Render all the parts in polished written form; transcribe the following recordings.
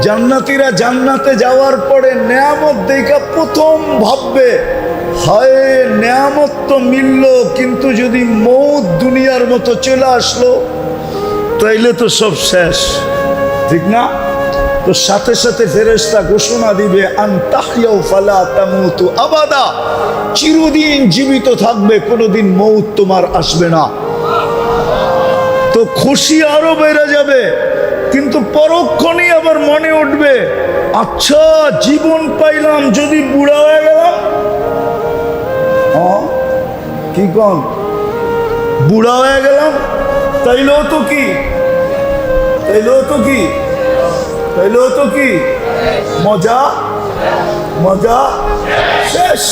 জান্নাতীরা জান্নাতে যাওয়ার পরে নেয়ামত দেখা প্রথম ভাববে, হায় নেয়ামত তো মিলল, কিন্তু যদি মৌত দুনিয়ার মতো চলে আসলো তাইলে তো সব শেষ, ঠিক না? তো সাথে সাথে ফেরেশতা ঘোষণা দিবে, আন তাহইয়াউ ফালা তামুতু আবাদা, চিরদিন জীবিত থাকবে, কোনোদিন মৌত তোমার আসবে না। তো খুশি আরো বেড়ে যাবে, কিন্তু পরক্ষণেই আবার মনে উঠবে, আচ্ছা জীবন পাইলাম, যদি বুড়া হয়ে গেলাম, কি কন বুড়া হয়ে গেলাম, তাইলেও তো কি, তাইলেও তো কি, তাইলেও তো কি মজা, মজা শেষ।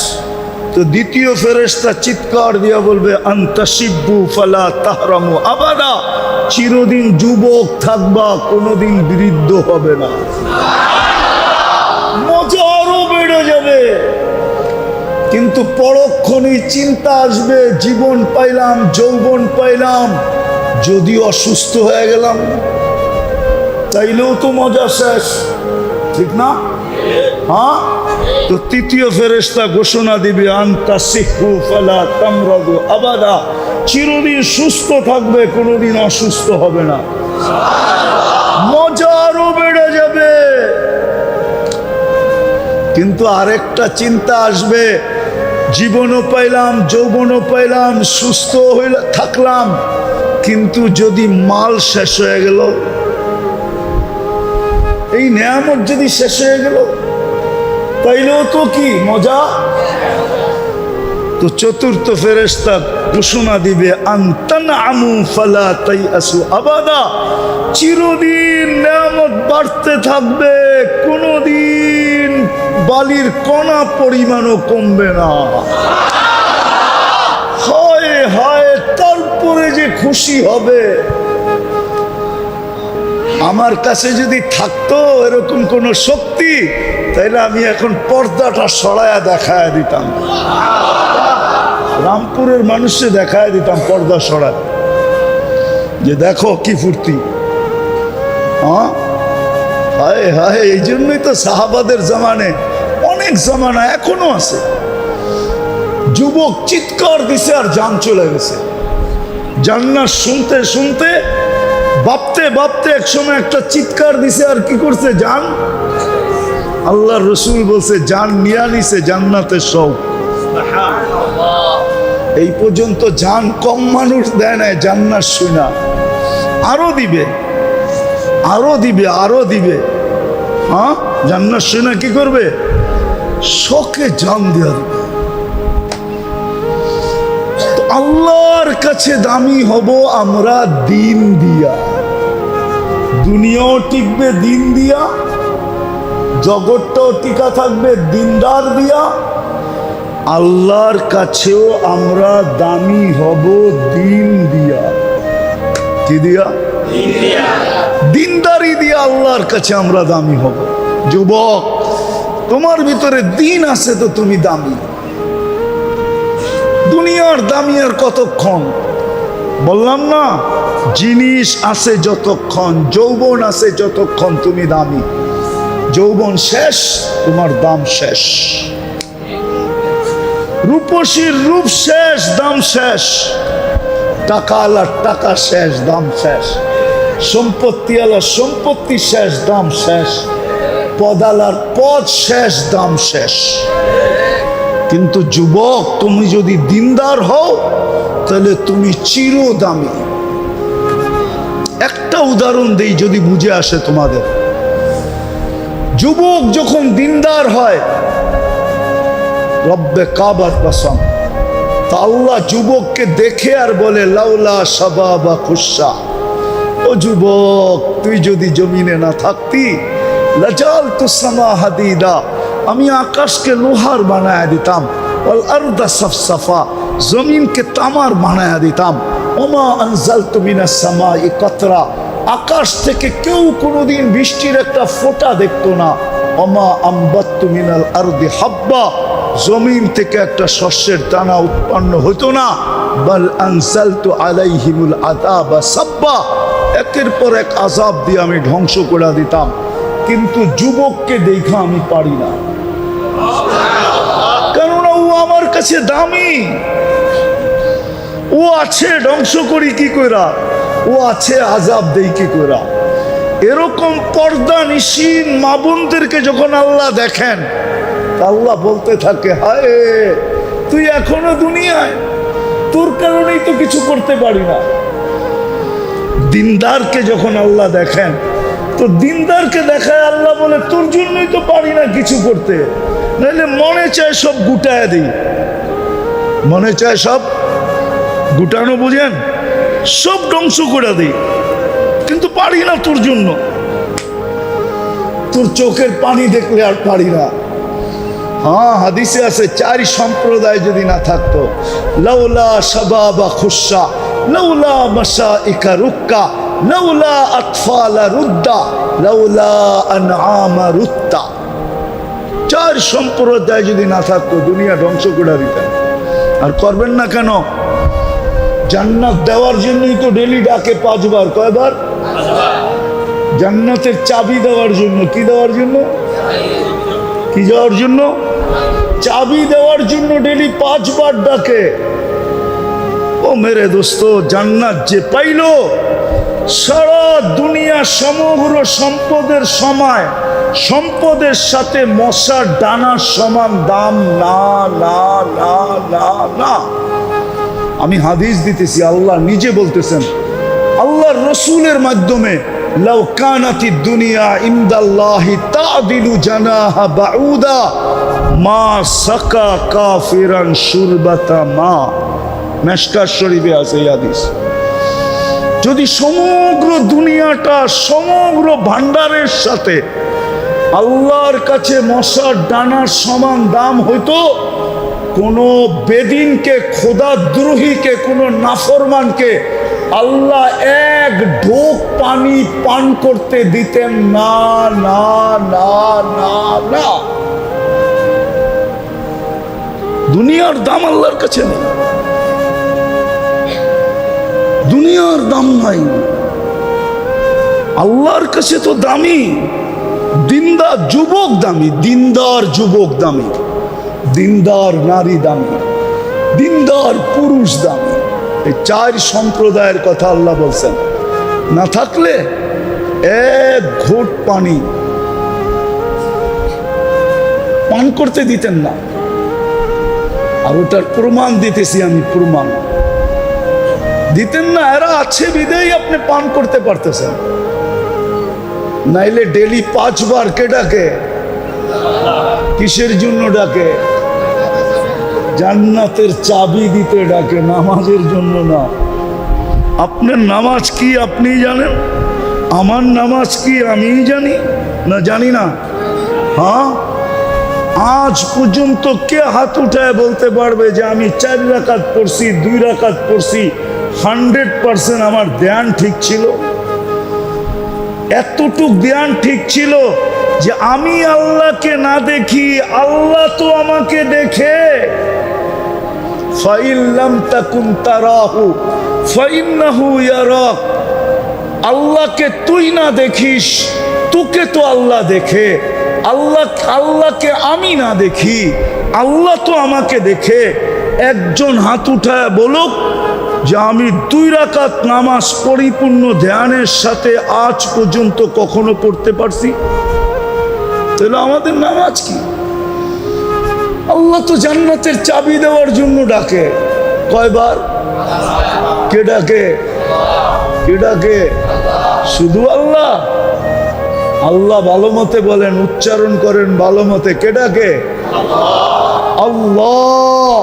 তো দ্বিতীয় ফেরেশতা চিৎকার দিয়া বলবে, আনতাশিব্বু ফালা তাহরামু আবাদা, চিরদিন যুবক থাকবা, কোনোদিন বৃদ্ধ হবে না। মজা আরো বেড়ে যাবে, কিন্তু পরক্ষণেই চিন্তা আসবে, জীবন পাইলাম, যৌবন পাইলাম, যদি অসুস্থ হয়ে গেলাম তাইলেও তো মজা শেষ, ঠিক না? হ্যাঁ, তো তৃতীয় ফেরেশতা ঘোষণা দিবে, আনতাসিহু ফালা তামরাদু আবাদা, চিরদিন সুস্থ থাকবে, কোনোদিন অসুস্থ হবে না। মজা আরো বেড়ে যাবে, কিন্তু আরেকটা চিন্তা আসবে, জীবনও পাইলাম, যৌবনও পাইলাম, সুস্থ হইলে থাকলাম, কিন্তু যদি মাল শেষ হয়ে গেল, এই নেয়ামত যদি শেষ হয়ে গেল, তাইলেও তো কি মজা। তো চতুর্থ ফেরেশতা ঘোষণা দিবে, আনতানআমু ফালা তাইআসু আবাদা, চিরদিন নেয়ামত বাড়তে থাকবে, কোনদিন বালির কণা পরিমাণও কমবে না। হায় হায়, তারপরে যে খুশি হবে। আমার কাছে যদি থাকতো এরকম কোন শক্তি, তাইলে আমি এখন পর্দাটা সরায়া দেখায় দিতাম, রামপুরের মানুষে দেখায় দিতাম পর্দা সরায়, যে দেখো কি ফুর্তি। হ্যাঁ, হায় হায়, এই জন্যই তো সাহাবাদের জামানে, অনেক জামানা এখনো আছে, যুবক চিৎকার দিছে আর জান চলে গেছে। জান্নাত শুনতে শুনতে ভাবতে ভাবতে একসময় একটা চিৎকার দিছে, আর কি করছে জান, আল্লাহর রসুল বলছে জান নিয়া নিছে জান্নাতের সব। এই পর্যন্ত জান কম মানুষ দেয় নাই, জান্নাত শুনা আরো দিবে, আরো দিবে, আরো দিবে। হ্যাঁ, জান্নাত শুনা কি করবে, শখে জান দিয়া দিবে। তো আল্লাহর কাছে দামি হব আমরা দিন দিয়া, দুনিয়াও টিকবে দিন দিয়া, জগৎটাও টিকা থাকবে দিনদার দিয়া, আল্লাহর কাছেও আমরা দামি হব দিন দিয়া। কি দিয়া? দিনদারি দিয়া আল্লাহর কাছে আমরা দামি হব। যুবক, তোমার ভিতরে দিন আছে তো তুমি দামি। দুনিয়ার দামি আর কতক্ষণ, বললাম না, জিনিস আছে যতক্ষণ, যৌবন আছে যতক্ষণ তুমি দামি। যৌবন শেষ, তোমার দাম শেষ। রূপসীর রূপ শেষ, দাম শেষ। টাকা আলার টাকা শেষ, দাম শেষ। সম্পত্তি আলার সম্পত্তি শেষ, দাম শেষ। পদ আলার পদ শেষ, দাম শেষ। কিন্তু যুবক, তুমি যদি দিনদার হও তাহলে তুমি চিরদামি। একটা উদাহরণ দেই যদি বুঝে আসে তোমাদের। যুবক যখন দিনদার হয়, রব্বে কাবার কসম, তা আল্লাহ যুবককে দেখে আর বলে, লাউলা শাবাবা খুশা, ও যুবক, তুই যদি জমিনে না থাকতি, লাজালতু সামা হাদিদা, আমি আকাশকে লোহার বানায়া দিতাম, ওয়াল আরদা সাফসাফা, জমিনকে তামার বানায়া দিতাম, ওমা আনজালতু মিনাস সামাই কাতরা, আকাশ থেকে কেউ কোনোদিন বৃষ্টির একটা ফোঁটা দেখতো না, ওমা আম্বাত্তু মিনাল আরদি হাব্বা, জমিন থেকে একটা শস্যের দানা উৎপন্ন হতো না, বাল আনজালতু আলাইহিমুল আযাবা সাব্বা, একের পর এক আযাব দিয়ে আমি ধ্বংস করে দিতাম। কিন্তু যুবককে দেখা আমি পারি না, কেননা ও আমার কাছে দামি। ও আছে ধ্বংস করি কি কইরা, ও আছে আজাব দেই কি কইরা। এরকম পর্দা নিশীন মা বোনদেরকে যখন আল্লাহ দেখেন, আল্লাহ বলতে থাকে, হায় তুই এখনো দুনিয়ায়, তোর কারণেই তো কিছু করতে পারি না। দিনদারকে যখন আল্লাহ দেখেন, তো দিনদারকে দেখায় আল্লাহ বলে, তোর জন্যই তো পারি না কিছু করতে, নাহলে মনে চায় সব গুটায় দিই। মনে চায় সব গুটানো, বুঝেন, সব ধ্বংস করে দিই, কিন্তু পারি না তোর জন্য। তোর চোখের পানি দেখলে আর পারি না। হ্যাঁ, হাদিসে আছে, চারি সম্প্রদায় যদি না থাকতো, লাউলা শাবাবা খুশা, লাউলা মাশাইকা রুক্কা, লাউলা আতফালা রুদ্দা, লাউলা আনআমা রুত্তা। চার সম্প্রদায় যদি না থাকতো, দুনিয়া ধ্বংস করে দিতেন। আর করবেন না কেন? জান্নাত দেওয়ার জন্যই তো ডেলি ডাকে 5 বার। কয়বার? জান্নাতের চাবি দেওয়ার জন্য। কি দেওয়ার জন্য? কি দেওয়ার জন্য? চাবি দেওয়ার জন্য ডেলি 5 বার ডাকে। ও মেরে দোস্ত, জান্নাত যে পাইল, সারা দুনিয়া সমগ্র সম্পদের সময়, সম্পদের সাথে মশার ডানার সমান দাম না, না, না, না, না। আমি হাদিস দিতেছি, আল্লাহ নিজে বলতেছেন, আল্লাহর রসুলের মাধ্যমে, লাউ কানাতিদ দুনিয়া ইনদাল্লাহি তাদিলু জানাহা বাউদা মা সাকা কাফিরান শুরবাতা মা। মেশকাত শরীফে আছে এই হাদিস। যদি সমগ্র দুনিয়াটা, সমগ্র ভান্ডারের সাথে আল্লাহর কাছে মশার ডানার সমান দাম হইতো, কোন বেদিনকে, খোদাদ্রোহীকে, কোন নাফরমানকে আল্লাহ এক ঢোক পানি পান করতে দিতেন না, না, না, না, না। দুনিয়ার দাম আল্লাহর কাছে নেই, দুনিয়ার দাম নাই, আল্লাহর কাছে তো দামি। দিনদার যুবক দামি, দিনদার যুবক দামি, দিনদার নারী দামি, দিনদার পুরুষ দামি। এই 4 সম্প্রদায়ের কথা আল্লাহ বলছেন। না থাকলে এক ঘোট পানি পান করতে দিতেন না। আর ওটার প্রমাণ দিতেছি আমি, প্রমাণ দিতেন না। এরা আছে বিদেই আপনি পান করতে পারতেছেন, নাইলে ডেলি 5 বার কে ডাকে? কিসের জন্য ডাকে? জান্নাতের চাবি দিতে ডাকে, নামাজের জন্য না। আপনার নামাজ কি আপনি জানেন? আমার নামাজ কি আমি জানি না? জানি না। হ্যাঁ, আজ পর্যন্ত কে হাত উঠায় বলতে পারবে যে আমি 4 রাকাত পড়ছি, 2 রাকাত পড়ছি, 100% আমার ধ্যান ঠিক ছিল? এতটুক ধ্যান ঠিক ছিল যে আমি আল্লাহকে না দেখি, আল্লাহ তো আমাকে দেখে। ফাইল্লাম তাকুন তারাহু ফাইন্নাহু ইয়ারাক। আল্লাহকে তুই না দেখিস, তোকে তো আল্লাহ দেখে। আল্লাহকে আমি না দেখি, আল্লাহ তো আমাকে দেখে। একজন হাত উঠায় বলুক যে আমি 2 রাকাত নামাজ পরিপূর্ণ ধ্যানের সাথে আজ পর্যন্ত কখনো পড়তে পারছি? তাহলে আমাদের নামাজ কি? আল্লাহ তো জান্নাতের চাবি দেওয়ার জন্য ডাকে। কয়বার? কে ডাকে? কে ডাকে? শুধু আল্লাহ। আল্লাহ ভালো মতে বলেন, উচ্চারণ করেন ভালো মতে। কে ডাকে? আল্লাহ।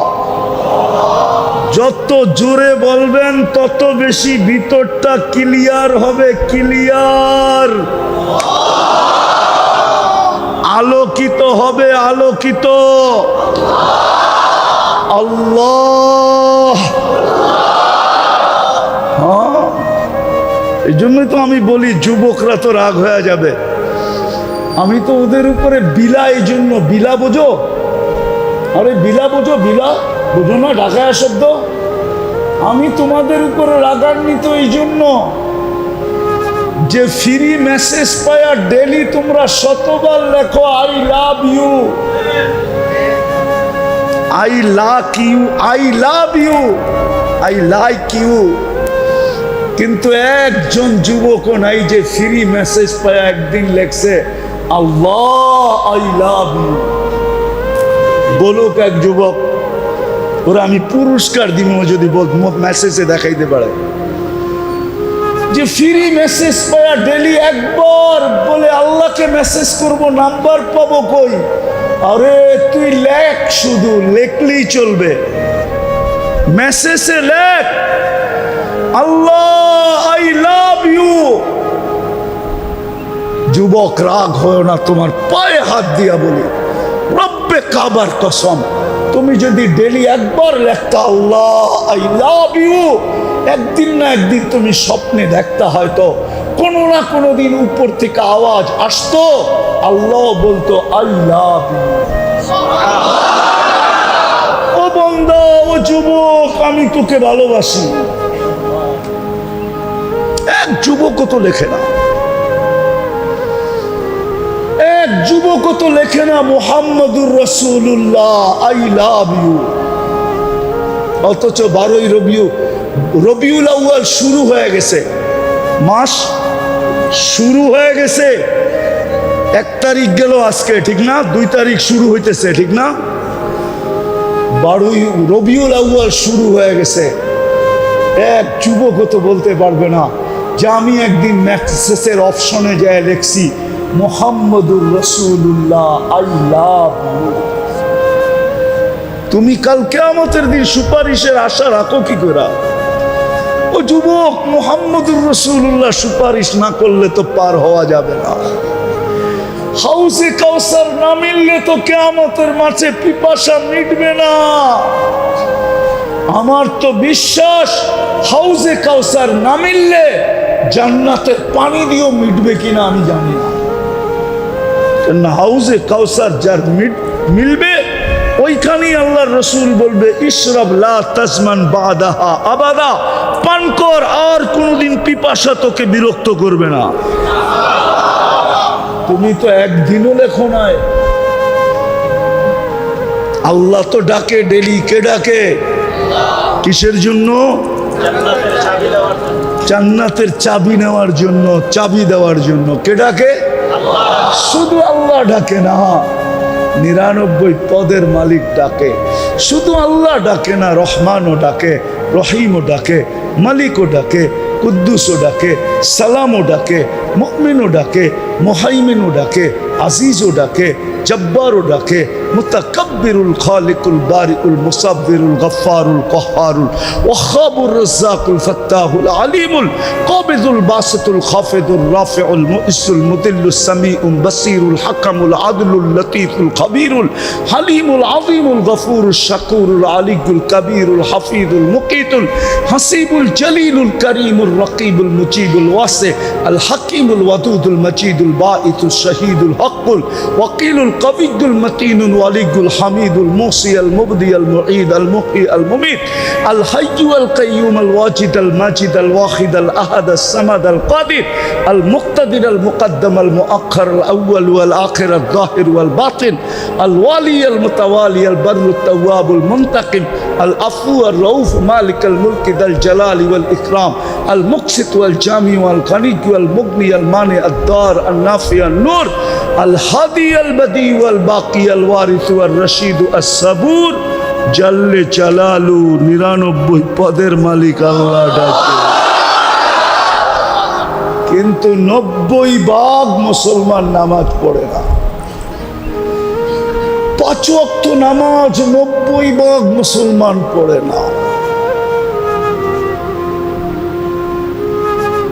যত জোরে বলবেন তত বেশি ভিতরটা ক্লিয়ার হবে, ক্লিয়ার, আলোকিত হবে, আলোকিত। আল্লাহ। হ্যাঁ, এই জন্যই তো আমি বলি যুবকরা তো রাগ হয়ে যাবে। আমি তো ওদের উপরে বিলা, এই জন্য বিলা বোঝো? আরে বিলা বোঝো? বিলা বোঝো না? ঢাকায় শব্দ। আমি তোমাদের উপরে রাগান্বিত এই জন্য, যে ফ্রি মেসেজ পায়া ডেলি তোমরা শতবার লেখো I love you, I luck you, I love you, I like you, কিন্তু একজন যুবকও নাই যে ফ্রি মেসেজ পায়া একদিন লেখছে আল্লাহ আই লাভ ইউ। বলুক এক যুবক, ওরা আমি পুরস্কার দিব যদি মেসেজে দেখাইতে পারে যে ফ্রি মেসেজ পায়া ডেলি একবার বলে আল্লাহকে মেসেজ করব, নাম্বার পাবো কই? আরে তুই লেখ, শুধু লেখলেই চলবে, মেসেজে লেখ আল্লাহ আই লাভ ইউ। যুবক রাগ হয় না, তোমার পায়ে হাত দিয়া বলি রব্বে কাবার কসম, তুমি যদি ডেলি একবার লেখতা আল্লাহ আই লাভ ইউ, একদিন না একদিন তুমি স্বপ্নে দেখতা, হয়তো কোনো না কোনো দিন উপর থেকে আওয়াজ আসতো, আল্লাহ বলতো আই লাভ ইউ। ও বান্দা, ও যুবক, আমি তোকে ভালোবাসি। এক যুবকও তো লেখে না, এক যুবকও তো লেখে না মুহাম্মদুর রাসূলুল্লাহ আই লাভ ইউ। অথচ 12ই রবিউল আউয়াল শুরু হয়ে গেছে, মাস শুরু হয়ে গেছে, 1 তারিখ গেল আজকে, ঠিক না? 2 তারিখ শুরু হইতেছে, ঠিক না? 12ই রবিউল আউয়াল শুরু হয়ে গেছে। এক যুবকও তো বলতে পারবে না যে আমি একদিন মেসেজের অপশনে যায় লিখছি মুহাম্মদুর রাসূলুল্লাহ আই লাভ ইউ। তুমি কাল কিয়ামতের দিন সুপারিশের আশা রাখো কি করে? ও যুবক, মুহাম্মদুর রাসূলুল্লাহ সুপারিশ না করলে তো পার হওয়া যাবে না। হাউজে কাউসার না মিললে তো কিয়ামতের মাঠে পিপাসা মিটবে না। আমার তো বিশ্বাস হাউজে কাউসার না মিললে জান্নাতের পানি দিয়েও মিটবে কিনা আমি জানি না। হাউজে কাউসার যার মিলবে ওইখানেই আল্লাহর রসুল বলবে ইশরাব লা তাজমান বাদাহা আবাদা, পান কর, আর কোনোদিন পিপাসা তোকে বিরক্ত করবে না। তুমি তো একদিনও লেখো নাই। আল্লাহ তো ডাকে ডেলি, কে ডাকে? কিসের জন্য? জান্নাতের চাবি নেওয়ার জন্য, চাবি দেওয়ার জন্য। কে ডাকে? শুধু আল্লাহ ডাকে না, 99 পদের মালিক ডাকে। শুধু আল্লাহ ডাকে না, রহমানও ডাকে, রহিমও ডাকে, মালিকও ডাকে, কুদ্দুসও ডাকে, সালামও ডাকে, মুমিনও ডাকে, মুহাইমিনও ডাকে, আজিজও ডাকে, জব্বারও ডাকে, মুতাকাব্বিরুল খালিকুল বারিউল মুসাব্বিরুল গফফারুল কহ্হারুল ওয়াহাবুর রাজ্জাকুল ফাত্তাহুল আলিমুল কাবিদুল বাসিতুল খাফিদুর রাফিউল মুইসুল মুদিল্লুস সামিউল বাসিরুল হাকামুল আদলুল লতীফুল খবীরুল হালিমুল আযীমুল গফুরুশ শাকুরুল আলিয়ুল কবীরুল হাফিজুল মুকিতুল হাসিবুল জলিলুল করিমুল রকিবুল মুজিবুল ওয়াসি আল হাকিমুল ওয়াদুদুল মজিদুল বাঈতুল শহীদুল হকুল ওয়াকিলুল কবিয়ুল মতিনুল ওয়ালিয়ুল হামিদুল মুসি আল মুবদি আল মুঈদ আল মুহয়ি আল মুমীত আল হাইয়্যু আল কাইয়্যুম আল ওয়াজিদ আল মাজিদ আল ওয়াহিদ আল আহাদ আল সামাদ আল কাদির আল মুক্তাদির আল মুকদ্দম আল মুআখ্খার আল আউয়াল ওয়াল আখির আল যাহির ওয়াল বাতিন আল ওয়ালি আল মুতাওয়ালি আল বাররু তাওয়াব আল মুনতাকিম আল আফু আল রাউফ মালিক আল মুলক দাল জালালি ওয়াল ইকরাম আল মুকসিত ওয়াল জামি ওয়াল গনি ওয়াল মুগনি আল মানি আদ দার আল নাফি আল নূর আল হাদি আল বদি ওয়াল বাকি আল ওয়ারিস ওয়াল রশিদ আস সাবুর জাল্লে জালালু 99 পদের মালিক আল্লাহ ডাকে। কিন্তু 90% মুসলমান নামাজ পড়ে না। 5 ওয়াক্ত নামাজ 90% মুসলমান পড়ে না।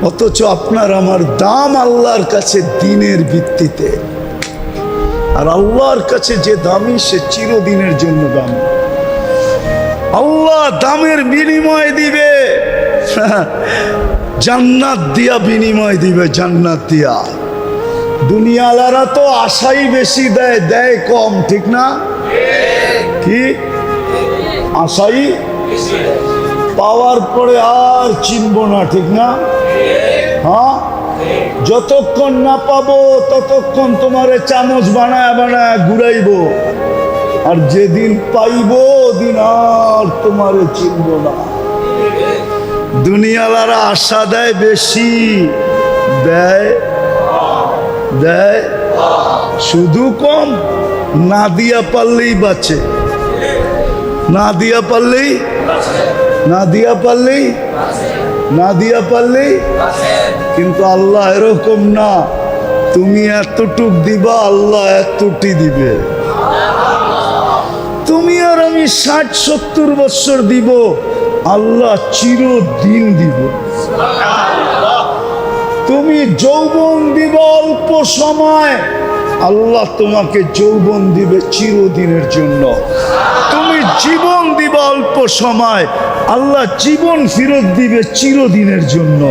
অথচ আপনার আমার দাম আল্লাহর কাছে দিনের ভিত্তিতে, আর আল্লাহর কাছে যে দামি সে চিরদিনের জন্য দামি। আল্লাহ দামের বিনিময় দিবে, জান্নাত দিয়া বিনিময় দিবে, জান্নাত দিয়া। দুনিয়ালারা তো আশাই বেশি দেয়, দেয় কম, ঠিক না? কি আশাই পাওয়ার পরে আর চিনব না, ঠিক না? হ্যাঁ, যতক্ষণ না পাবো ততক্ষণ তোমারে চামচ বানায় বানায় ঘুরাইবো, আর যেদিন পাইবো ওদিন আর তোমারে চিনব না। দুনিয়ালারা আশা দেয় বেশি, দেয় দেয় শুধু কম। না দিয়া পারলেই বাঁচে, না দিয়া পারলেই, না দিয়া পারলেই, না দিয়া পারলেই। কিন্তু আল্লাহ এরকম না, তুমি এতটুক দিবা আল্লাহ এতটি দিবে। তুমি আর আমি 60-70 বছর দিব, আল্লাহ চিরদিন দিব। তুমি যৌবন দিবা অল্প সময়, আল্লাহ তোমাকে যৌবন দিবে চিরদিনের জন্য। তুমি জীবন দিবা অল্প সময়, আল্লাহ জীবন ফেরত দিবে চিরদিনের জন্য।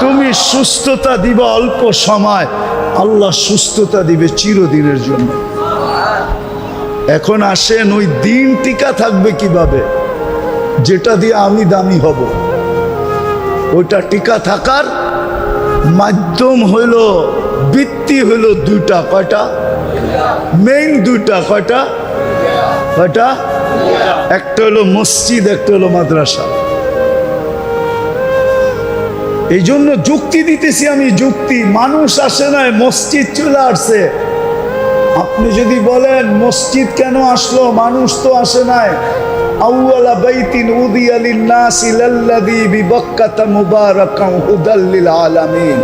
তুমি সুস্থতা দিবা অল্প সময়, আল্লাহ সুস্থতা দিবে চিরদিনের জন্য। এখন আসেন, ওই দিন টিকা থাকবে কিভাবে? যেটা দিয়ে আমি দামি হব, ওইটা টিকা থাকার মাধ্যম হইল, ভিত্তি হইল দুইটা। কয়টা? মেইন দুইটা। কয়টা? কয়টা? একটা হলো মসজিদ, একটা হলো মাদ্রাসা। এই জন্য যুক্তি দিতেছি আমি, যুক্তি। মানুষ আসে নাই, মসজিদ চলে আসছে। আপনি যদি বলেন মসজিদ কেন আসলো, মানুষ তো আসে নাই। আউয়ালা বাইতিন উদিয়া লিন-নাসি লাল্লাযী বিবাক্কাতা মুবারাকান হুদাল লিল আলামিন।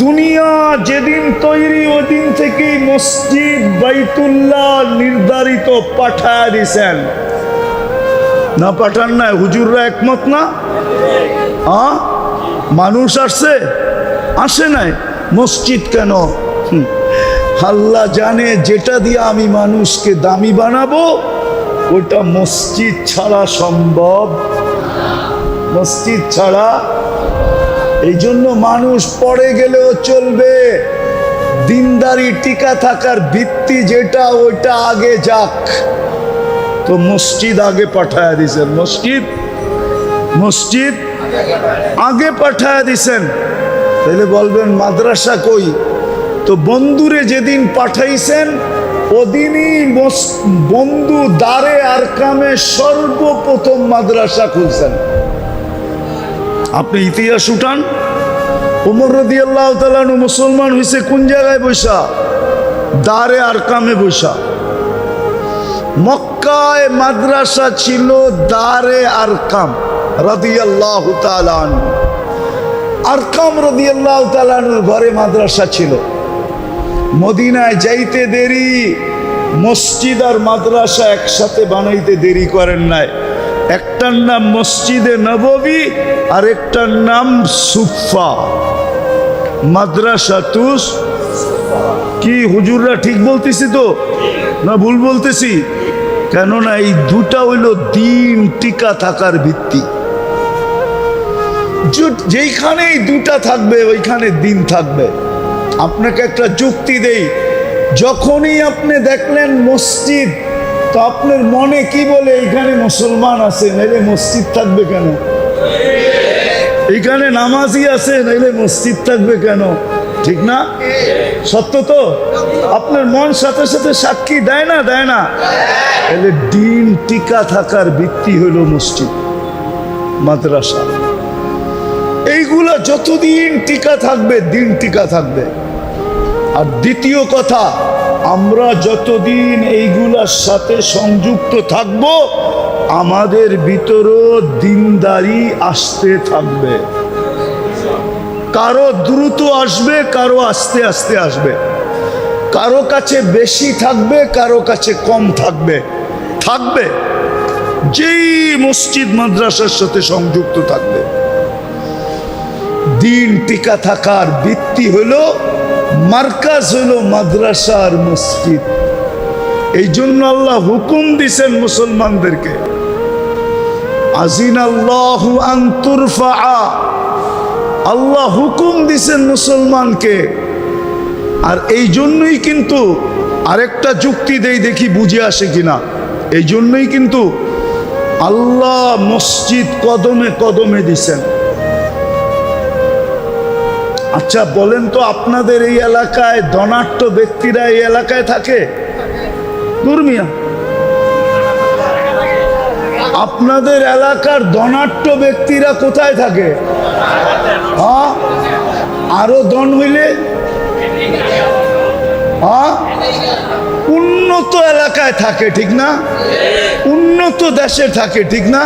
দুনিয়া যেদিন তৈরি ওই দিন থেকেই মসজিদ বাইতুল্লাহ নির্ধারিত পাঠায় দিছেন। না পাঠান নাই? হুজুররা একমত না? মানুষ আসছে? আসে নাই। মসজিদ কেন? আল্লাহ জানে যেটা দিয়ে আমি মানুষকে দামি বানাবো ওটা মসজিদ ছাড়া সম্ভব। মসজিদ ছাড়া। এই জন্য মানুষ পড়ে গেলেও চলবে, দিনদারি টিকা থাকার ভিত্তি যেটা ওইটা আগে যাক। তো মসজিদ আগে পাঠায় দিছেন, মসজিদ মসজিদ আগে পাঠায় দিছেন। তাহলে বলবেন মাদ্রাসা কই? তো বন্ধুরে যেদিন পাঠাইছেন ওদিনই বন্ধু দারে আরকামে সর্বপ্রথম মাদ্রাসা খুলছেন। আপনি ইতিহাস উঠান, ওমর রাদিয়াল্লাহু তাআলা আনহু মুসলমান হইছে কোন জায়গায় বৈশা? দারে আরকামে বৈশা। মক্কায় মাদ্রাসা ছিল দারে আরকাম রাদিয়াল্লাহু তাআলা আনহু। আরকাম রাদিয়াল্লাহু তাআলা আনহুর ঘরে মাদ্রাসা ছিল। মদিনায় যাইতে দেরি, মসজিদ আর মাদ্রাসা একসাথে বানাইতে দেরি করেন নাই। একটার নাম মসজিদে নববী আর একটার নাম সুফা, মাদ্রাসা তুস। কি হুজুররা ঠিক বলতেছি তো না ভুল বলতেছি? কেননা এই দুটা হইল দিন টিকা থাকার ভিত্তি। যেইখানেই দুটা থাকবে ওইখানে দিন থাকবে। আপনাকে একটা যুক্তি দেই, যখনই আপনি দেখলেন মসজিদ, তো আপনার মনে কি বলে? এইখানে মুসলমান আছে, নাইলে মসজিদ থাকবে কেন? এইখানে নামাজি আছে, নাইলে মসজিদ থাকবে কেন? ঠিক না? সত্য তো? আপনার মন সাথে সাথে সাক্ষী দেয় না? দেয় না? তাহলে দিন টিকা থাকার ভিত্তি হলো মসজিদ, মাদ্রাসা। এইগুলা যতদিন টিকা থাকবে দিন টিকা থাকবে। আর দ্বিতীয় কথা, আমরা যতদিন এইগুলার সাথে সংযুক্ত থাকব আমাদের ভিতরও দিনদারি আসতে থাকবে। কারো দ্রুত আসবে, কারো আস্তে আস্তে আসবে। কারো কাছে বেশি থাকবে, কারো কাছে কম থাকবে। থাকবে যেই মসজিদ মাদ্রাসার সাথে সংযুক্ত থাকবে। দিন টিকা থাকার ভিত্তি হলো, মার্কাজ হলো মাদ্রাসা আর মসজিদ। এই জন্য আল্লাহ হুকুম দিছেন মুসলমানদেরকে, আজিনাল্লাহু আন তুরফা। আল্লাহ হুকুম দিছেন মুসলমানকে। আর এই জন্যই কিন্তু আরেকটা যুক্তি দেই, দেখি বুঝে আসে কিনা। এই জন্যই কিন্তু আল্লাহ মসজিদ কদমে কদমে দিছেন। আচ্ছা বলেন তো, আপনাদের এই এলাকায় ধনাঢ্য ব্যক্তিরা এই এলাকায় থাকে? দুর্মিয়া, আপনাদের এলাকার ধনাঢ্য ব্যক্তিরা কোথায় থাকে? হ্যাঁ, আরো ধন হইলে হ্যাঁ উন্নত এলাকায় থাকে, ঠিক না? উন্নত দেশে থাকে, ঠিক না?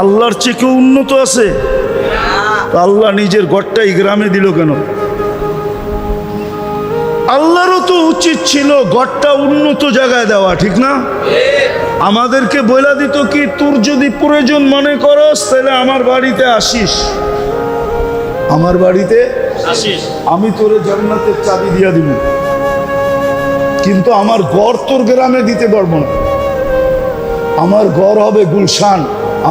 আল্লাহর চেয়ে কেউ উন্নত আছে? আল্লাহ নিজের ঘরটাই গ্রামে দিল কেন? আল্লাহরও তো উচিত ছিল ঘরটা উন্নত জায়গায় দেওয়া, ঠিক না? আমাদেরকে বলে দিত কি, তোর যদি প্রয়োজন মনে করস তাহলে আমার বাড়িতে আসিস, আমার বাড়িতে আসিস, আমি তোরে জান্নাতের চাবি দিয়া দিব, কিন্তু আমার ঘর তোর গ্রামে দিতে পারবো না। আমার ঘর হবে গুলশান,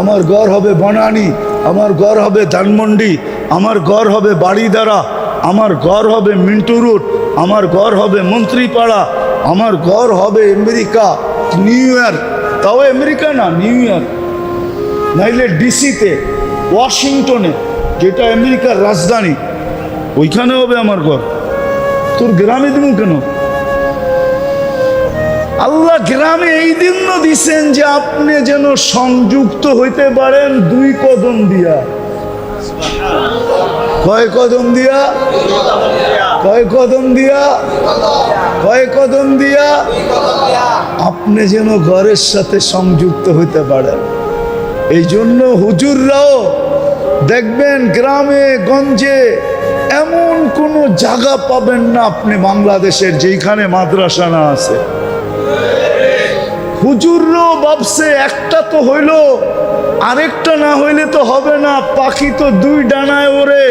আমার ঘর হবে বনানী, আমার ঘর হবে ধানমন্ডি, আমার ঘর হবে বাড়িদারা, আমার ঘর হবে মিন্টু রোড, আমার ঘর হবে মন্ত্রীপাড়া, আমার ঘর হবে আমেরিকা, নিউ ইয়র্ক, তাও আমেরিকা না, নিউ ইয়র্ক, নাইলে ডিসিতে, ওয়াশিংটনে, যেটা আমেরিকার রাজধানী, ওইখানে হবে আমার ঘর। তোর গ্রামে দিব কেন? আল্লাহ গ্রামে এই জন্য দিছেন যে আপনি যেন সংযুক্ত হইতে পারেন দুই কদম দিয়া। কয় কদম দিয়া? কয় কদম দিয়া? কয় কদম দিয়া? আপনি যেন ঘরের সাথে সংযুক্ত হইতে পারেন। এই জন্য হুজুররাও দেখবেন গ্রামে গঞ্জে এমন কোনো জায়গা পাবেন না আপনি বাংলাদেশের যেখানে মাদ্রাসা না আছে। হুজুররাও ভাবছে একটা তো হইল, আরেকটা না হইলে তো হবে না, পাখি তো দুই ডানায় ওরে,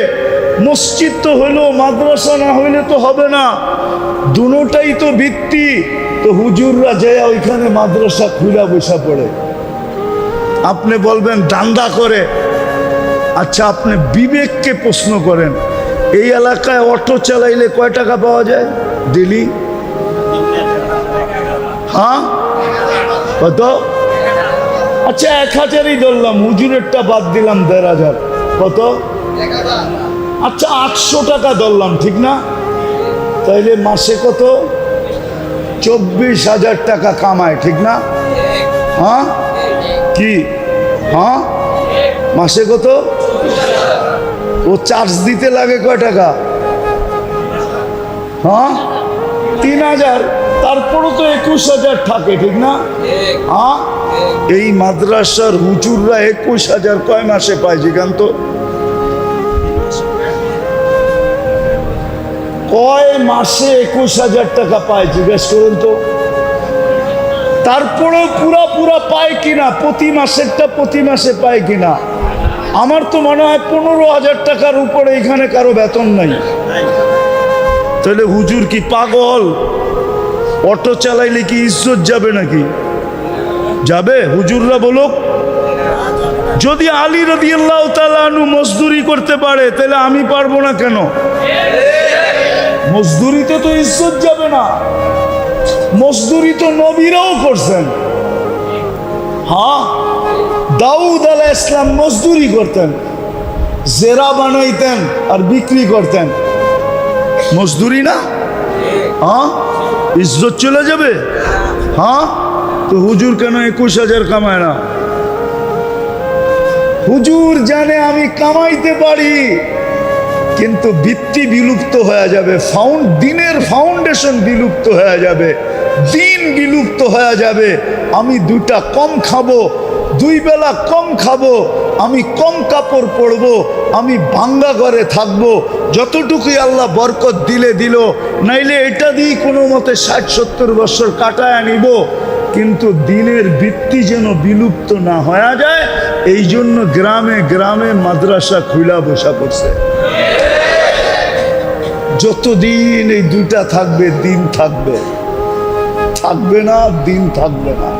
মসজিদ তো হইলো, মাদ্রাসা না হইলে তো হবে না, দুটোটাই তো ভিত্তি। তো হুজুররা যায় ওইখানে মাদ্রাসা খুলা বসা পড়ে। আপনি বলবেন দান্দা করে। আচ্ছা, আপনি বিবেককে প্রশ্ন করেন, এই এলাকায় অটো চালাইলে কয় টাকা পাওয়া যায় ডেলি? হ্যাঁ, কত? আচ্ছা 1000ই ধরলাম, হুজুরেরটা বাদ দিলাম 1500, কত? আচ্ছা 800 টাকা ধরলাম, ঠিক না? তাইলে মাসে কত? 24,000 টাকা কামায়, ঠিক না? হ্যাঁ কি? হ্যাঁ, মাসে কত? ও চার্জ দিতে লাগে কয় টাকা? হ্যাঁ 3000, তারপরও তো 21,000 থাকে, ঠিক না? হ্যাঁ, এই মাদ্রাসার হুজুররা 21,000 কয় মাসে পায়? জিজ্ঞান তো, কয় মাসে 21,000 টাকা পায়? জিজ্ঞেস করুন তো। তারপরেও পুরা পায় কিনা? প্রতি মাসেরটা প্রতি মাসে পায় কিনা? আমার তো মনে হয় 15,000 টাকার উপরে এখানে কারো বেতন নাই। তাহলে হুজুর কি পাগল? অটো চালাইলে কি ইজ্জত যাবে নাকি? যাবে? হুজুররা বলুক। যদি আলী রাদিয়াল্লাহু তাআলা আনহু মজদুরি করতে পারে, তাহলে আমি পারবো না কেন? মজদুরিতে তো ইজ্জত যাবে না। মজদুরি তো নবীরাও করছেন। হ্যাঁ, দাউদ আলাইহিস সালাম মজদুরি করতেন, জেরা বানাইতেন আর বিক্রি করতেন, মজদুরি না? হ্যাঁ, ইজ্জত চলে যাবে। হ্যাঁ, তো হুজুর কেন 21,000 কামায় না? হুজুর জানে আমি কামাইতে পারি, কিন্তু ভিত্তি বিলুপ্ত হয়ে যাবে, দিনের ফাউন্ডেশন বিলুপ্ত হয়ে যাবে, দিন বিলুপ্ত হয়ে যাবে। আমি 2টা কম খাবো, 2 বেলা কম খাবো, আমি কম কাপড় পরবো, আমি ভাঙ্গা ঘরে থাকবো, যতটুকুই আল্লাহ বরকত দিলে দিল, নাইলে এটা দিয়ে কোনো মতে 60-70 বছর কাটায় নিব। কিন্তু দিনের ভিত্তি যেন বিলুপ্ত না হয়ে যায়, এই জন্য গ্রামে গ্রামে মাদ্রাসা খুলা বসা করছে। যতদিন এই 2টা থাকবে, দিন থাকবে, থাকবে না দিন থাকবে না।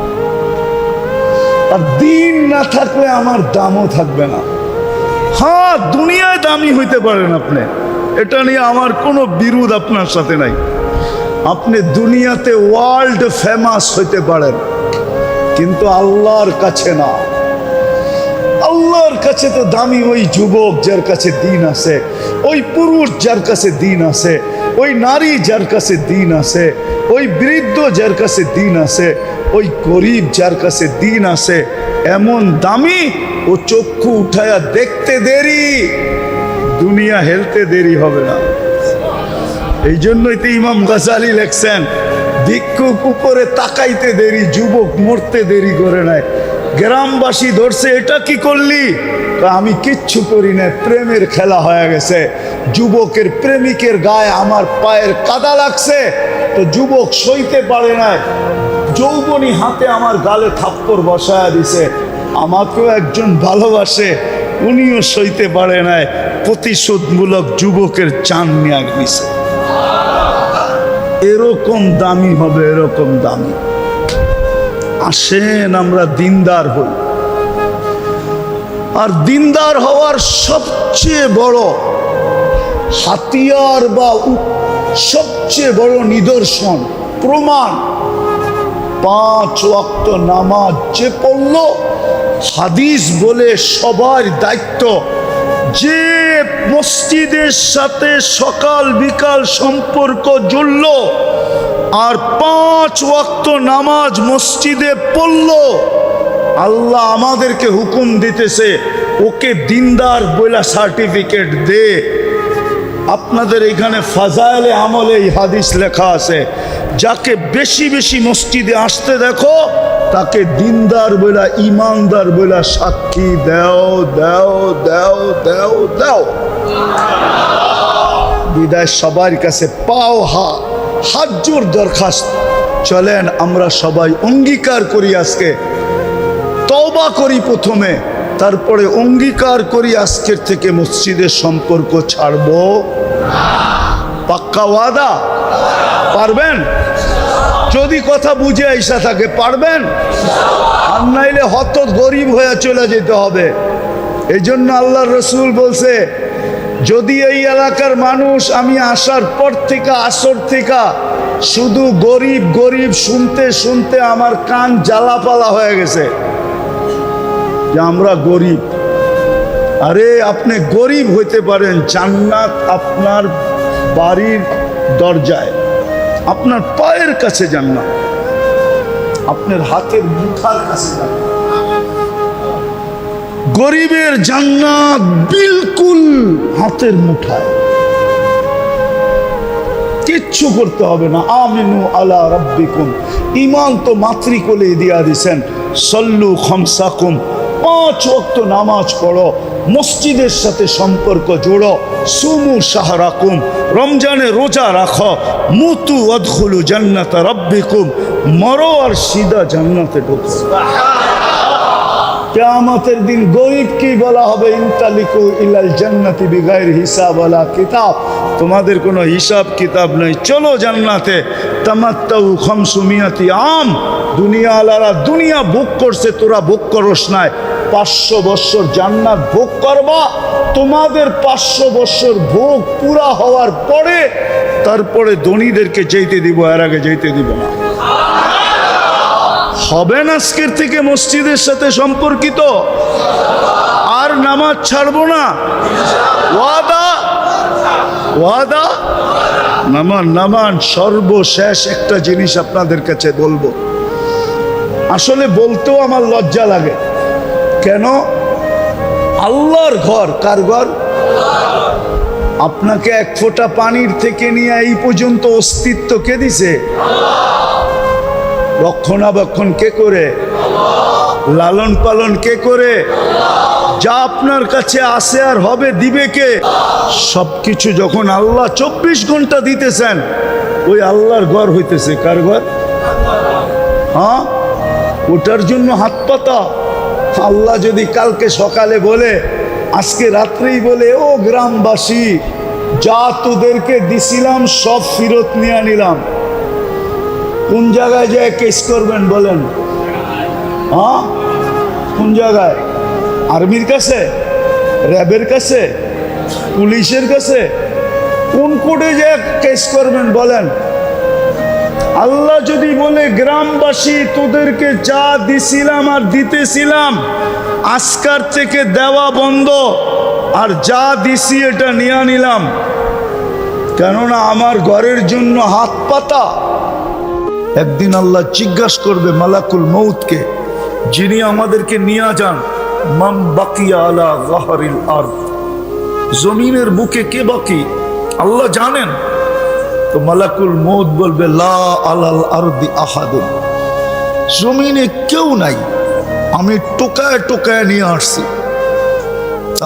আর দিন না থাকলে আমার দামও থাকবে না। হ্যাঁ, দুনিয়ায় দামি হইতে পারেন আপনি, এটা নিয়ে আমার কোনো বিরোধ আপনার সাথে নাই। আপনি দুনিয়াতে ওয়ার্ল্ড ফেমাস হইতে পারেন, কিন্তু আল্লাহর কাছে না। আল্লাহর কাছে তো দামি ওই যুবক যার কাছে দিন আছে, ওই পুরুষ যার কাছে দিন আছে, ওই নারী যার কাছে দিন আছে, ওই বৃদ্ধ যার কাছে দিন আছে, ওই গরিব যার কাছে দিন আছে। এমন দামি, ও চক্ষু উঠায়া দেখতে দেরি, দুনিয়া হেলতে দেরি হবে না। এই জন্যই তো ইমাম গাজালি লেখছেন, ভিক্ষুক উপরে তাকাইতে দেরি, যুবক মরতে দেরি করে নাই। গ্রামবাসী ধরছে, এটা কি করলি? আমি কিচ্ছু করি না, প্রেমের খেলা হয়ে গেছে। যুবকের প্রেমিকের গায়ে আমার পায়ের কাদা লাগছে, তো যুবক সইতে পারে নাই, যৌবনী হাতে আমার গালে থাপ্পড় বসায়া দিছে। আমাকেও একজন ভালোবাসে, উনিও সইতে পারে নাই, প্রতিশোধমূলক যুবকের চান নিয়ে দিছে। এরকম দামি হবে, এরকম দামি। আসেন আমরা দিনদার হই। আর দিনদার হওয়ার সবচেয়ে বড় হাতিয়ার বা সবচেয়ে বড় নিদর্শন, প্রমাণ, 5 ওয়াক্ত নামাজ যে পড়ল, হাদিস বলে সবার দায়িত্ব, যে মসজিদের সাথে সকাল বিকাল সম্পর্ক জুড়ল আর 5 ওয়াক্ত নামাজ মসজিদে পড়ল, আল্লাহ আমাদেরকে হুকুম দিতেছে, ওকে দিনদার বলে সার্টিফিকেট দে। আপনাদের এখানে ফাজাইলে আমলে এই হাদিস লেখা আছে, যাকে বেশি বেশি মসজিদে আসতে দেখো তাকে দিনদার বলে, ইমানদার বলে সাক্ষী দাও দাও দাও দাও দাও। বিদায় সবার কাছে পাও হাত জোর দরখাস্ত, চলেন আমরা সবাই অঙ্গীকার করি, আজকে তওবা করি প্রথমে, তারপরে অঙ্গীকার করি আজকের থেকে মসজিদের সম্পর্ক ছাড়বো। পাক্কা ওয়াদা? পারবেন? যদি কথা বুঝে আইসা থাকে পারবেন, আর নাইলে হত গরিব হয়ে চলে যেতে হবে। এই জন্য আল্লাহর রসুল বলছে, যদি এই এলাকার মানুষ আমি আসার পর থেকে, আসর থেকে শুধু গরিব গরিব শুনতে শুনতে আমার কান জ্বালাপালা হয়ে গেছে যে আমরা গরিব। আরে আপনি গরিব হইতে পারেন, জান্নাত আপনার বাড়ির দরজায়, আপনার পায়ের কাছে জান্নাত, আপনার হাতের মুঠার কাছে জান্নাত। গরিবের জান্নাত বিলকুল হাতের মুঠায়, কিচ্ছু করতে হবে না। আমিনু আলা রাব্বিকুম, ঈমান তো মাতৃকোলে দিয়া দিছেন। সল্লু খামসাকুম, 5 ওয়াক্ত নামাজ পড়ো, মসজিদের সাথে সম্পর্ক জোড়ো। সুমু শাহরাকুম, রমজানে রোজা রাখো। মুতু আদখুলু জান্নাত রাব্বিকুম, মরো আর সিধা জান্নাতে ঢোকো। কিয়ামতের দিন গরিব কি বলা হবে? ইনতালিকু ইলাল জান্নাতি বিগাইর হিসাব ওয়ালা কিতাব, তোমাদের কোনো হিসাব কিতাব নেই, চলো জান্নাতে। তামাত্তাউ 500 আম, দুনিয়া আলারা দুনিয়া ভোগ করছে, তোরা ভোগ করস নাই। 500 বছর জান্নাত ভোগ করবা। তোমাদের 500 বছর ভোগ পুরা হওয়ার পরে তারপরে ধনীদেরকে যেতে দিব, এর আগে যেতে দিব না। হবেন আজকের থেকে মসজিদের সাথে সম্পর্কিত, আর নামাজ ছাড়বো না। ওয়াদা? ওয়াদা? নামান নামান। সর্বশেষ একটা জিনিস আপনাদের কাছে বলবো, আসলে বলতেও আমার লজ্জা লাগে। কেন? আল্লাহর ঘর। কার ঘর? আপনাকে 1 ফোঁটা পানির থেকে নিয়ে এই পর্যন্ত অস্তিত্ব কে দিছে? রক্ষণাবেক্ষণ কে করে? লালন পালন কে করে? যা আপনার কাছে আসে আর হবে দিবে কে? সবকিছু যখন আল্লাহ 24 ঘন্টা দিতেছেন, ওই আল্লাহর ঘর হইতেছে কার ঘর? হ্যাঁ, ওটার জন্য হাত পাতা। আল্লাহ যদি কালকে সকালে বলে, আজকে রাত্রেই বলে, ও গ্রামবাসী, যা তোদেরকে দিছিলাম সব ফেরত নিয়ে নিলাম, কোন জায়গায় যায় কেস করবেন বলেন? হ্যাঁ, কোন জায়গায়? আর্মির কাছে, র্যাবের কাছে, পুলিশের কাছে? কোন কোর্টে যায় কেস করবেন বলেন? আল্লাহ যদি বলে গ্রামবাসী তোদেরকে যা দিছিলাম আর দিতেছিলাম আজকার থেকে দেওয়া বন্ধ, আর যা দিছি এটা নিয়ে নিলাম, কেননা আমার ঘরের জন্য হাত পাতা। একদিন আল্লাহ জিজ্ঞাসা করবে মালাকুল মউতকে, যিনি আমাদেরকে নিয়ে যান, মান বাকিয়া আলা যাহরিল আরদ, জমিনের বুকে কে বাকি? আল্লাহ জানেন। তো মালাকুল মউত বলবে লা আলাল আরদি আহাদুন, জমিনে কেউ নাই, আমি টোকায় টোকায় নিয়ে আসছি।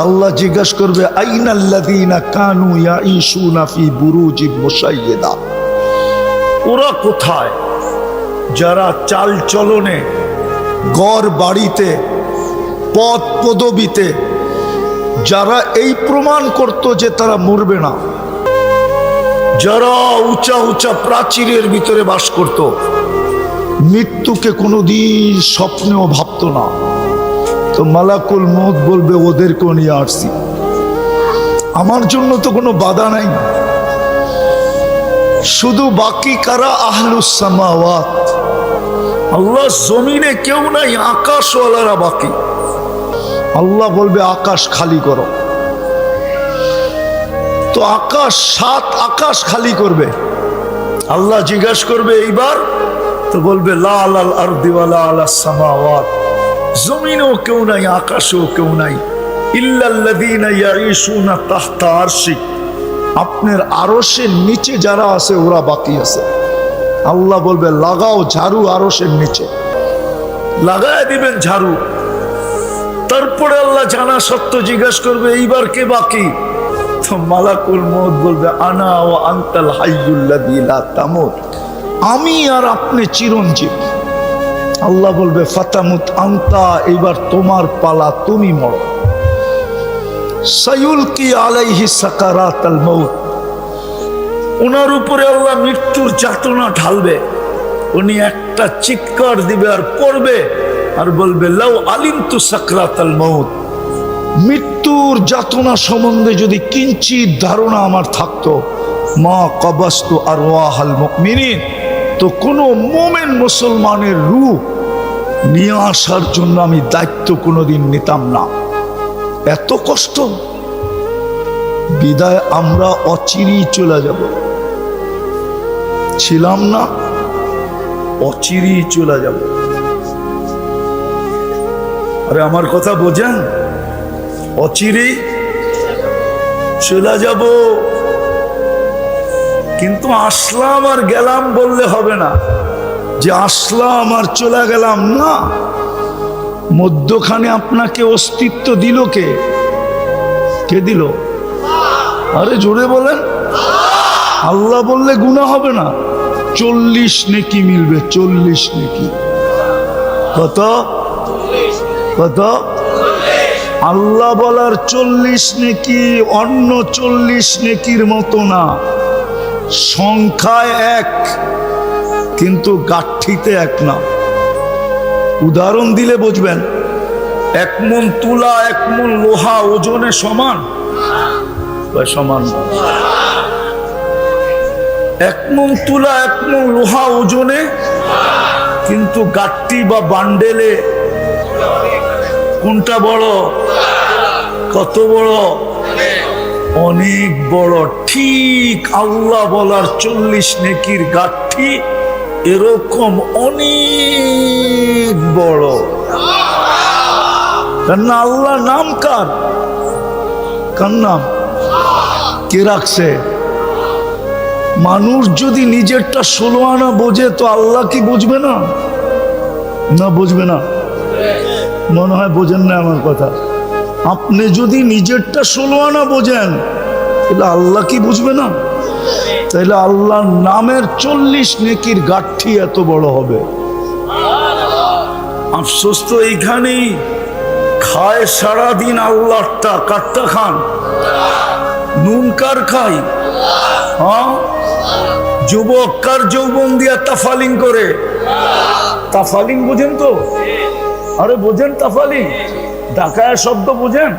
আল্লাহ জিজ্ঞাসা করবে আইনাল্লাযীনা কানু ইয়াঈশুনা ফি বুরুজিন মুশাইয়্যিদা, ওরা কোথায় যারা চাল চলনে, ঘর বাড়িতে, পদ পদবিতে যারা এই প্রমাণ করত যে তারা মরবে না, যারা উঁচা উঁচা প্রাচীরের ভিতরে বাস করত, মৃত্যুকে কোনোদিন স্বপ্নেও ভাবতো না। তো মালাকুল মউত বলবে ওদেরকেও নিয়ে আসছি, আমার জন্য তো কোনো বাধা নাই। শুধু বাকি কারা? আহলুস সামাওয়াত, আল্লাহ জমিনে কেউ নাই, আকাশওয়ালারা বাকি। আল্লাহ বলবে আকাশ খালি করো। তো আকাশ, 7 আকাশ খালি করবে। আল্লাহ জিজ্ঞাসা করবে এইবার, তো বলবে লা আলাল আরদি ওয়ালা আলাস সামাওয়াত, জমিনেও কেউ নাই, আকাশেও কেউ নাই, ইল্লাল্লাযীনা ইয়াঈশুনা তাহতা আরশিক, আপনার আরশের নিচে যারা আছে ওরা বাকি আছে। আল্লাহ বলবে লাগাও ঝাড়ু আরশের নিচে, লাগায় দিবেন ঝাড়ু। তারপরে আল্লাহ জানা সত্য জিজ্ঞাসা করবে এইবার কে বাকি? তো মালাকুল মউত বলবে আনা ওয়া আনতাল হাইয়ুল্লাযী লা তামুত, আমি আর আপনি চিরঞ্জীব। আল্লাহ বলবে ফাতামুত আনতা, এইবার তোমার পালা, তুমি মরো। সায়ুলকি আলাইহি সাকারাতাল মউত, ওনার উপরে আল্লাহ মৃত্যুর যাতনা ঢালবে। উনি একটা চিৎকার দিবে আর পড়বে আর বলবে লাউ আলিমতু সাকরাতাল মউত, মৃত্যুর যাতনা সম্বন্ধে যদি কিঞ্চিত ধারণা আমার থাকতো, মা কবাস্তু আরওয়াহাল মুমিনিন, তো কোনো মুমিন মুসলমানের রূহ নিয়ে আসার জন্য আমি দায়িত্ব কোনোদিন নিতাম না। এত কষ্ট, বিদায় আমরা অচিরেই চলে যাব, ছিলাম না, অচিরেই চলে যাব। আরে আমার কথা বোঝেন, অচিরেই চলে যাব। কিন্তু আসলাম আর গেলাম বললে হবে না, যে আসলাম আর চলে গেলাম না। মধ্যখানে আপনাকে অস্তিত্ব দিল কে? কে দিল? আরে জোরে বলেন। আল্লাহ বললে গুনাহ হবে না, 40 নেকি মিলবে, 40 নেকি। কত কত? আল্লাহ বলার 40 নেকি অন্য 40 নেকির মতো না, সংখ্যায় এক কিন্তু গাঠিতে এক না। উদাহরণ দিলে বুঝবেন। 1 মণ তুলা 1 মণ লোহা ওজনে সমান? সমান। 1 মণ তুলা 1 মণ লোহা ওজনে, কিন্তু গাঠি বা বান্ডেলে কোনটা বড়? কত বড়? অনেক বড়। ঠিক আল্লাহ বলার 40 নেকির গাঠি এরকম অনেক বড়। কেননা আল্লাহ নাম কার? কার নাম? কে রাখছে? মানুষ যদি নিজেরটা 16 আনা বোঝে তো আল্লাহ কি বুঝবে না? না বুঝবে না? মনে হয় বোঝেন না আমার কথা। আপনি যদি নিজেরটা 16 আনা বোঝেন তাহলে আল্লাহ কি বুঝবে না? তাহলে আল্লাহর নামের 40 নেকির গাঠি এত বড় হবে। আফসোস তো এইখানেই, খায় সারাদিন আল্লাহটা, কাটটা খান, নুন কার খাই? হ্যাঁ, যুবক কার যৌবন দিয়া তাফালিং করে? তাফালিং বোঝেন তো? আরে বোঝেন তাফালিং? ঢাকায় শব্দ বোঝেন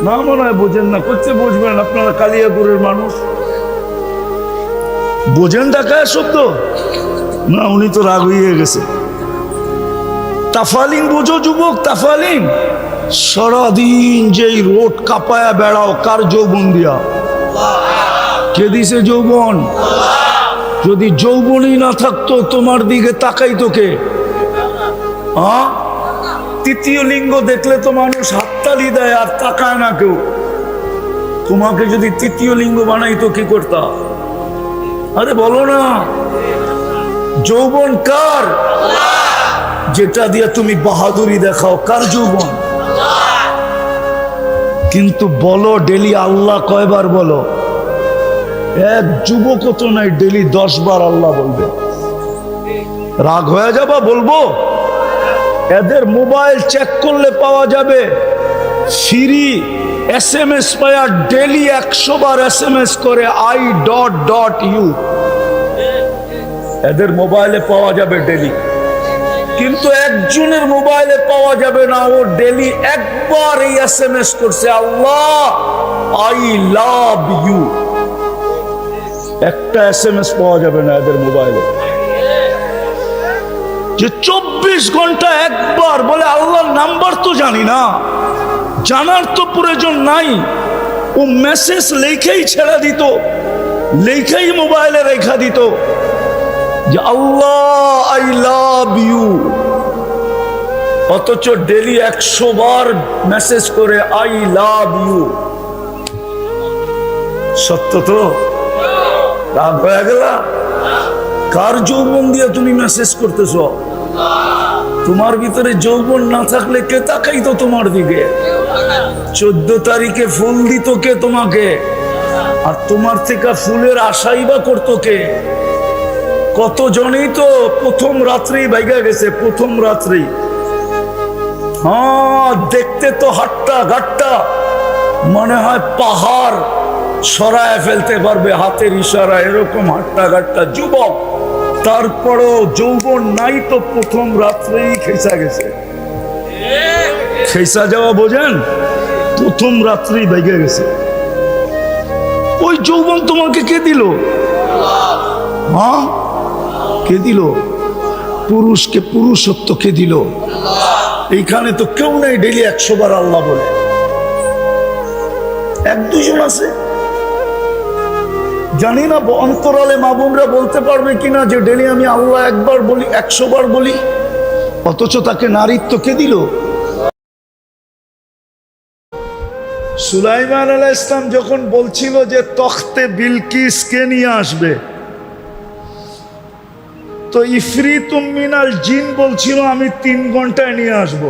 না? মনে হয় বোঝেন না। করতে বুঝবেন, আপনারা কালিয়াপুরের মানুষ, বোঝেন ঢাকায় শব্দ? না, উনি তো রাগ হয়ে গেছে। তাফালিং বোঝো যুবক, তাফালিং? সারাদিন যেই রোড কাঁপায়া বেড়াও, কার যৌবন দিয়া? কে দিছে যৌবন? যদি যৌবনই না থাকতো তোমার দিকে তাকাইতো কে? হ্যাঁ, তৃতীয় লিঙ্গ দেখলে তো মানুষ হাততালি দেয় আর তাকায় না কেউ। তোমাকে যদি তৃতীয় লিঙ্গ বানাইতো কি করতা? আরে বলো না। যৌবন কার? যেটা দিয়ে তুমি বাহাদুরি দেখাও, কার যৌবন? কিন্তু বলো ডেলি আল্লাহ কয়বার বলো? এক যুবকও তো নাই ডেলি 10 বার আল্লাহ বলবে। রাগ হয়ে যাবা? বলবো। এদের মোবাইল চেক করলে পাওয়া যাবে ফ্রি SMS পায়া ডেলি 100 বার SMS করে I.U। এদের মোবাইলে পাওয়া যাবে ডেলি, কিন্তু একজনের মোবাইলে পাওয়া যাবে না। ও ডেলি একবার এই SMS করছে, আল্লাহ I love you। একটা SMS পাওয়া যাবে না এদের মোবাইলে। যে 24 ঘন্টা একবার বলে আল্লাহর নাম্বার তো জানি না, জানার তো প্রয়োজন নাই। ও মেসেজ লেখাই ছেড়ে দিত, লেখাই মোবাইলে রেখা দিত যে আল্লাহ আই লাভ ইউ। অথচ ডেলি 100 বার মেসেজ করে আই লাভ ইউ। সত্য তো? রাগ হয়ে গেল? কার যৌবন দিয়ে তুমি মেসেজ করতেছ? তোমার ভিতরে যৌবন না থাকলে কে তাকাইতো তোমার দিকে? 14 তারিখে ফুল দিত কে তোমাকে? আর তোমার থেকে ফুলের আশাই বা করতো কে? কতজনই তো প্রথম রাত্রি বাইগা গেছে, প্রথম রাত্রি। হ্যাঁ, দেখতে তো হাট্টা ঘাটটা মনে হয় পাহাড় সরায় ফেলতে পারবে হাতের ইশারা, এরকম হাট্টা ঘাটটা যুবক। তারপরও যৌবন নাই তো প্রথম রাত্রেই খেসা গেছে। খেসা যাওয়া বোঝেন? প্রথম রাত্রেই বেগে গেছে। ওই যৌবন তোমাকে কে দিল? হ্যাঁ, কে দিল? পুরুষকে পুরুষত্ব কে দিল? এইখানে তো কেউ নেই ডেলি 100 বার আল্লাহ বলে। 1-2 আছে, জানি না অন্তরালে মা বোনরা বলতে পারবে কিনা যে ডেলি আমি আল্লাহ একবার বলি, 100 বার বলি। অথচ তাকে নারীত্ব কে দিল? সুলাইমান আলাইহিস সালাম যখন বলছিল যে তখতে বিলকিস কে নিয়ে আসবে, তো ইফরিতুম মিনাল জিন বলছিল আমি 3 ঘন্টায় নিয়ে আসব।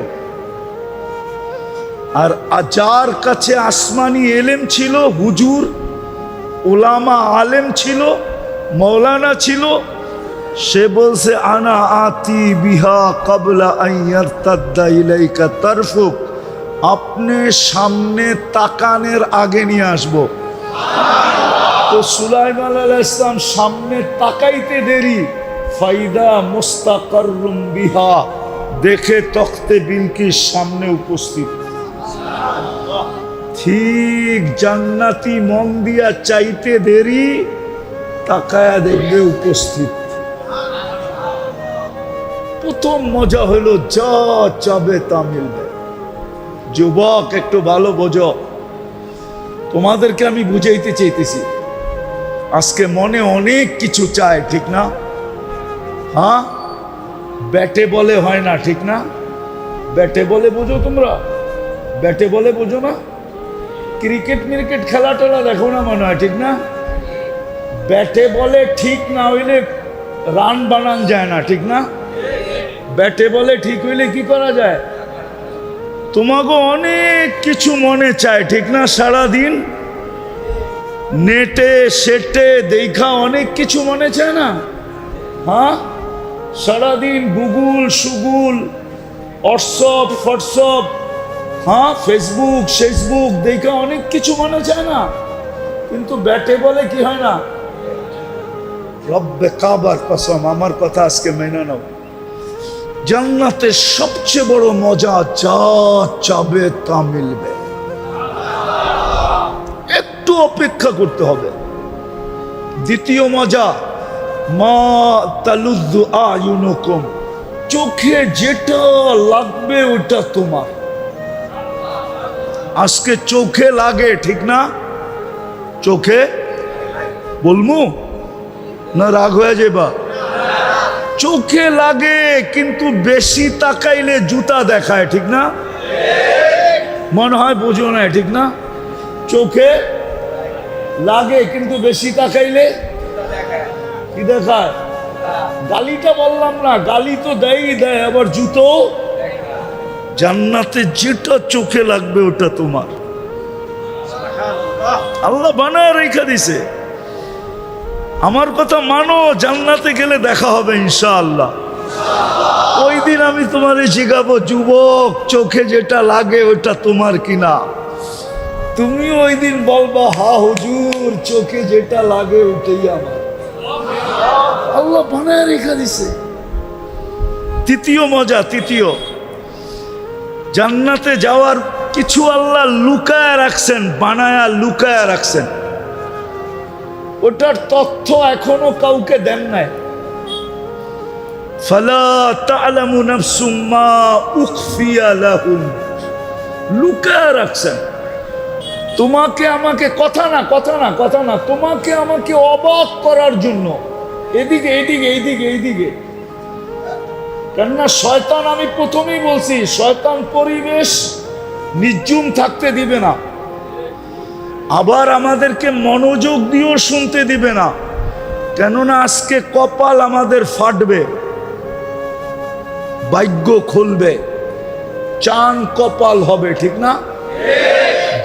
আর যার কাছে আসমানি এলেম ছিল, হুজুর উলামা আলেম ছিল, মৌলানা ছিল, সে বলছে আনা আতি বিহা ক্বাবলা আন ইয়ারতাদ্দা ইলাইকা তারফুক, আপনি সামনে তাকানের আগে নিয়ে আসব। তো সুলাইমান আলাইহিস সালাম সামনে তাকাইতে দেরি, ফাইদা মুস্তাকাররুম বিহা, দেখে তখতে বিলকিস সামনে উপস্থিত। ঠিক জান্নাতি মন দিয়া চাইতে দেরি, তাকায়া দেখবে উপস্থিত। প্রথম মজা হলো যা চাবে তা মিলবে। যুবক একটু ভালো বোঝো, তোমাদেরকে আমি বুঝাইতে চাইতেছি। আজকে মনে অনেক কিছু চায়, ঠিক না? হ্যাঁ, ব্যাটে বলে হয় না, ঠিক না? ব্যাটে বলে বোঝো তোমরা? ব্যাটে বলে বোঝো না? ক্রিকেট মিরিকেট খেলা টেলা দেখো না মনে হয়, ঠিক না? ব্যাটে বলে ঠিক না হইলে রান বানান যায় না, ঠিক না? ব্যাটে বলে ঠিক হইলে কি করা যায়? তোমাকে অনেক কিছু মনে চায়, ঠিক না? সারাদিন নেটে সেটে দেখা অনেক কিছু মনে চায় না? হ্যাঁ, সারাদিন গুগল সুগুল হোয়াটসঅ্যাপ হোয়াটসঅ্যাপ, হ্যাঁ ফেসবুক দেখা অনেক কিছু মনে চায় না? কিন্তু ব্যাটে বলে কি হয় না? রব্বে কাবার কসম, আমার কথা আজকে মেনে নাও, জান্নাতের সবচেয়ে বড় মজা যা চাবে তা মিলবে। একটু অপেক্ষা করতে হবে। দ্বিতীয় মজা মা তালুযু আয়ুনুকুম, চোখে যেটা লাগবে ওটা তোমার। আজকে চোখে লাগে, ঠিক না? চোখে বলমু না রাগ হয়ে যাবা? চোখে লাগে, কিন্তু বেশি তাকাইলে জুতা দেখায়, ঠিক না? মনে হয় বুঝো না, ঠিক না? চোখে লাগে কিন্তু বেশি তাকাইলে কি দেখায়? গালিটা বললাম না, গালি তো দেয় দেয়, আবার জুতো। জান্নাতে যেটা চোখে লাগবে ওটা তোমার, আল্লাহ বানায় রেখে দিছে। আমার কথা মানো, জান্নাতে গেলে দেখা হবে ইনশাআল্লাহ। ওই দিন আমি তোমারে জিজ্ঞাবো, যুবক চোখে যেটা লাগে ওটা তোমার কিনা? তুমি ওই দিন বলবা, হা হুজুর, চোখে যেটা লাগে ওটাই আমার। আল্লাহ বানায় রেখে দিছে। তৃতীয় মজা, তৃতীয়, জান্নাতে যাওয়ার কিছু আল্লাহ লুকায় রাখছেন, বানায়া লুকায় রাখছেন। ওটার তথ্য এখনো কাউকে দেন নাই। ফালা তা'লামু নাফসুম মা উখফিয়া লাহুম, লুকায় রাখছেন। তোমাকে আমাকে, কথা না, তোমাকে আমাকে অবাক করার জন্য। এদিকে এদিকে এইদিকে এইদিকে, কেননা শয়তান, আমি প্রথমেই বলছি, শয়তান পরিবেশ নির্জুম থাকতে দিবে না, আবার আমাদেরকে মনোযোগ দিয়েও শুনতে দিবে না। কেননা আজকে কপাল আমাদের ফাটবে, ভাগ্য খুলবে, চান কপাল হবে, ঠিক না?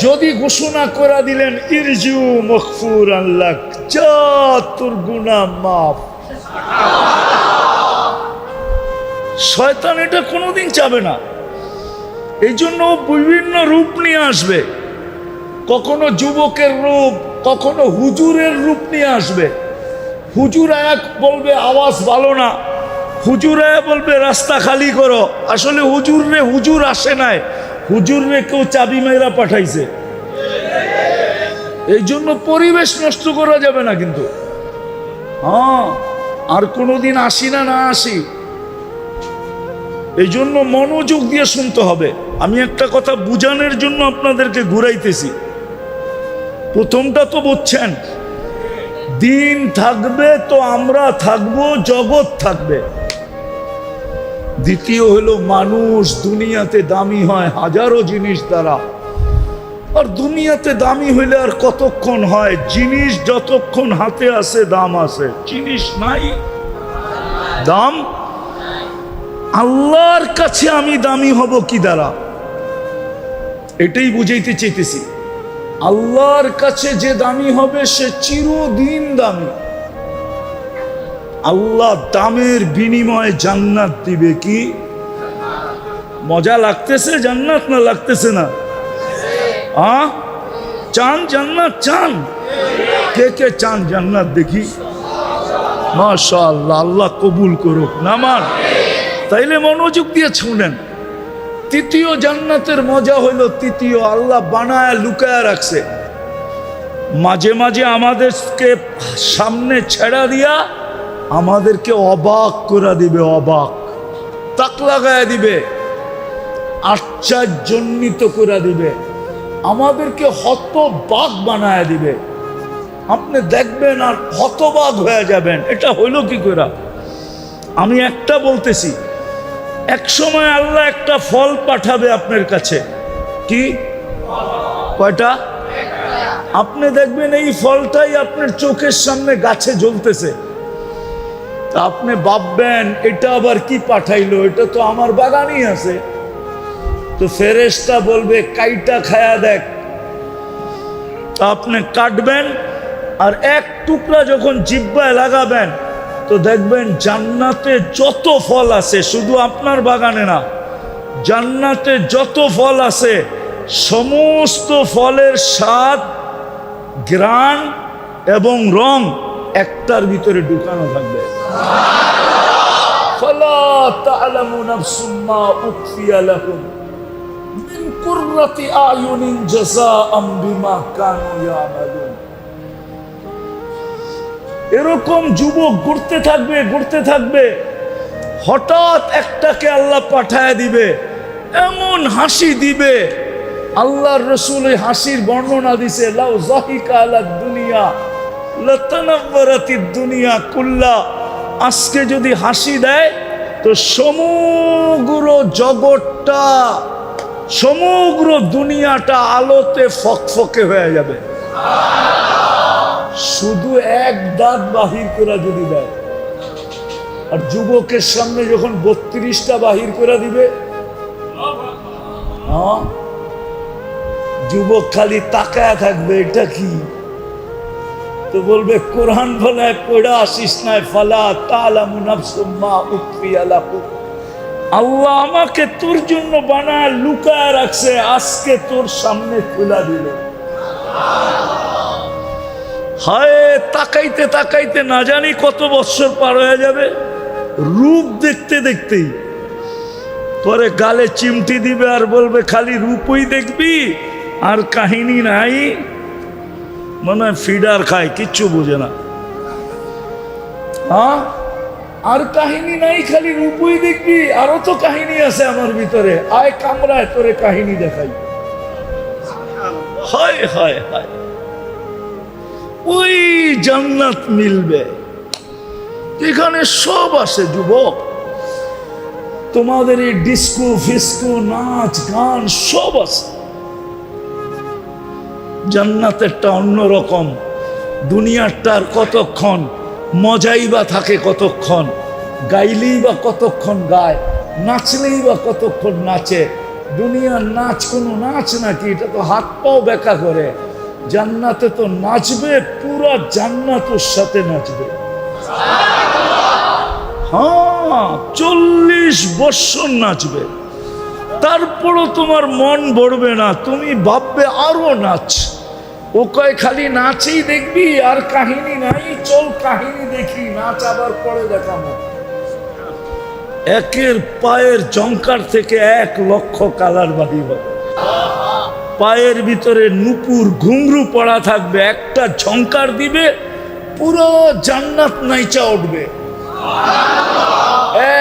যদি ঘোষণা করে দিলেন ইরজু মগফুরান লাক, যা তোর গুনাহ মাফ, শয়তান এটা কোনোদিন চাবে না। এই জন্য বিভিন্ন রূপ নিয়ে আসবে, কখনো যুবকের রূপ, কখনো হুজুরের রূপ নিয়ে আসবে। হুজুর এক বলবে আওয়াজ ভালো না, হুজুর বলবে রাস্তা খালি করো। আসলে হুজুর আসে নাই, হুজুরে কেউ চাবি মেরা পাঠাইছে। এই জন্য পরিবেশ নষ্ট করা যাবে না কিন্তু। হ্যাঁ, আর কোনোদিন আসি না আসি, এই জন্য মনোযোগ দিয়ে শুনতে হবে। আমি একটা কথা বুঝানোর জন্য আপনাদেরকে ঘুরাইতেছি। প্রথমটা তো বুঝছেন, দিন থাকবে তো আমরা থাকবো, জগৎ থাকবে। দ্বিতীয় হলো, মানুষ দুনিয়াতে দামি হয় হাজারো জিনিস দ্বারা, আর দুনিয়াতে দামি হইলে আর কতক্ষণ হয়? জিনিস যতক্ষণ হাতে আছে দাম আছে, জিনিস নাই দাম। আল্লাহর কাছে আমি দামি হব কি দ্বারা? এটাই বুঝাইতে চাইতেছি। আল্লাহর কাছে যে দামি হবে সে চিরদিন দামি। আল্লাহ দামের বিনিময়ে জান্নাত দিবে। কি মজা লাগতেছে জান্নাত, না লাগতেছে না? চান জান্নাত? চান? কে কে চান জান্নাত? দেখি। মাশাআল্লাহ, আল্লাহ কবুল করুক। নামান, তাইলে মনোযোগ দিয়ে শুনেন। তৃতীয় জান্নাতের মজা হইল, তৃতীয় আল্লাহ বানায় লুকায় রাখছে। মাঝে মাঝে আমাদেরকে সামনে ছেড়া দিয়া আমাদেরকে অবাক করে দিবে, অবাক, তাক লাগায় দিবে, আশ্চর্যান্বিত করে দিবে, আমাদেরকে হতবাক বানায় দিবে। আপনি দেখবেন আর হতবাক হয়ে যাবেন, এটা হইল কি করে? আমি একটা বলতেছি, এক সময় আল্লাহ একটা ফল পাঠাবে আপনার কাছে। কি? কয়টা? আপনি দেখবেন এই ফলটাই আপনার চোখের সামনে গাছে জ্বলতেছে। তা আপনি ভাববেন এটা আবার কি পাঠাইলো, এটা তো আমার বাগানই আছে। তো ফেরেশতা বলবে কাইটা খায়া দেখ। তা আপনি কাটবেন, আর এক টুকরা যখন জিহ্বায় লাগাবেন তো দেখবেন জান্নাতে যত ফল আছে, শুধু আপনার বাগানে না, জান্নাতে যত ফল আছে সমস্ত ফলের স্বাদ, ঘ্রাণ এবং রং একটার ভিতরে ঢুকানো থাকবে। ফালা তা'লামু নাফসুম মা উখফিয়া লাহুম মিন কুররাতি আয়ুনিন জাযাআম বিমা কানু ইয়ামালুন। এরকম যুবক ঘুরতে থাকবে ঘুরতে থাকবে, হঠাৎ একটাকে আল্লাহ পাঠায় দিবে, এমন হাসি দিবে। আল্লাহর রাসূল এই হাসির বর্ণনা দিছে, লাউ যাহিকা আলাদ দুনিয়া লাতানাওয়ারাতিদ দুনিয়া কুল্লা। আজকে যদি হাসি দেয় তো সমগ্র জগৎটা, সমগ্র দুনিয়াটা আলোতে ফকফকে হয়ে যাবে। শুধু এক দাঁত বাহির করে যদি দেয়, আর যুবকের সামনে যখন 32টা বাহির করে দিবে, যুবক খালি তাকায় থাকবে, এটা কি? তো বলবে কোরআন বলে পড়া আসিস নাই, ফালা তালামু নাফসুম মা উখফিয়া লাহুম। আল্লাহ আমাকে তোর জন্য বানায় লুকায় রাখছে, আজকে তোর সামনে খুলে দিল। হায়, তাকাইতে তাকাইতে না জানি কত বছর পার হয়ে যাবে, রূপ দেখতে দেখতেই তোরে গালে চিমটি দিবে আর বলবে খালি রূপই দেখবি আর কাহিনী নাই। মনে হয় ফিডার খায়, কিচ্ছু বোঝে না। হ্যাঁ, আর কাহিনী নাই, খালি রূপই দেখবি, আরো তো কাহিনী আছে আমার ভিতরে, আয় কামরায় তোরে কাহিনী দেখাই। হায় হায় হায়, ওই জান্নাত মিলবে এখানে সব আছে যুবক। তোমাদের এই ডিস্কো ফিস্কো নাচ গান সব আছে। জান্নাতেরটা অন্যরকম, দুনিয়ারটার কতক্ষণ মজাই বা থাকে, কতক্ষণ গাইলেই বা কতক্ষণ গায়, নাচলেই বা কতক্ষণ নাচে। দুনিয়ার নাচ কোনো নাচ নাকি? এটা তো হাত পাও বেঁকা করে। জান্নাতে তো নাচবে, পুরা জান্নাতের সাথে নাচবে। হ্যাঁ, 40 বছর নাচবে, তারপরও তোমার মন ভরবে না, তুমি ভাববে আরো নাচ। ও কয় খালি নাচেই দেখবি আর কাহিনী নাই, চল কাহিনী দেখি, নাচ আবার পরে দেখাবো। একের পায়ের ঝংকার থেকে 1 লক্ষ কালার বাহির হবে। পায়ের ভিতরে নুপুর ঘুংরু পড়া থাকবে, একটা ঝংকার দিবে পুরো জান্নাত নাইচা উঠবে।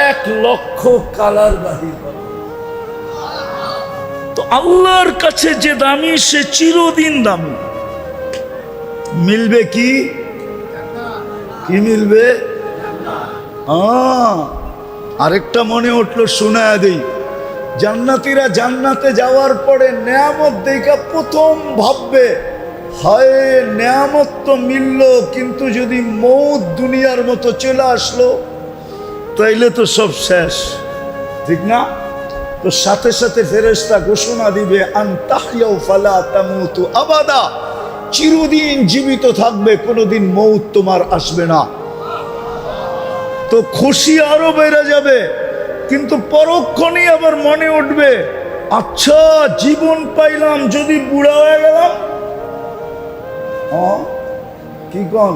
1 লক্ষ কালার বাহির হবে। তো আল্লাহর কাছে যে দামি, সে চিরদিন দামি। মিলবে কি? কি মিলবে? আরেকটা মনে উঠলো, শোনায় দেই। জান্নাতীরা জান্নাতে যাওয়ার পরে নেয়ামত দেখা প্রথম ভাববে, হায় নেয়ামত তো মিলল, কিন্তু যদি মৌত দুনিয়ার মতো চলে আসলো তাইলে তো সব শেষ, ঠিক না? তো সাথে সাথে ফেরেশতা ঘোষণা দিবে, আনতাহইয়াউ ফালা তামুতু আবাদা, চিরদিন জীবিত থাকবে, কোনোদিন মৌত তোমার আসবে না। তো খুশি আরো বেড়ে যাবে, কিন্তু পরক্ষণেই আবার মনে উঠবে, আচ্ছা জীবন পাইলাম, যদি বুড়া হয়ে গেলাম? কি কন,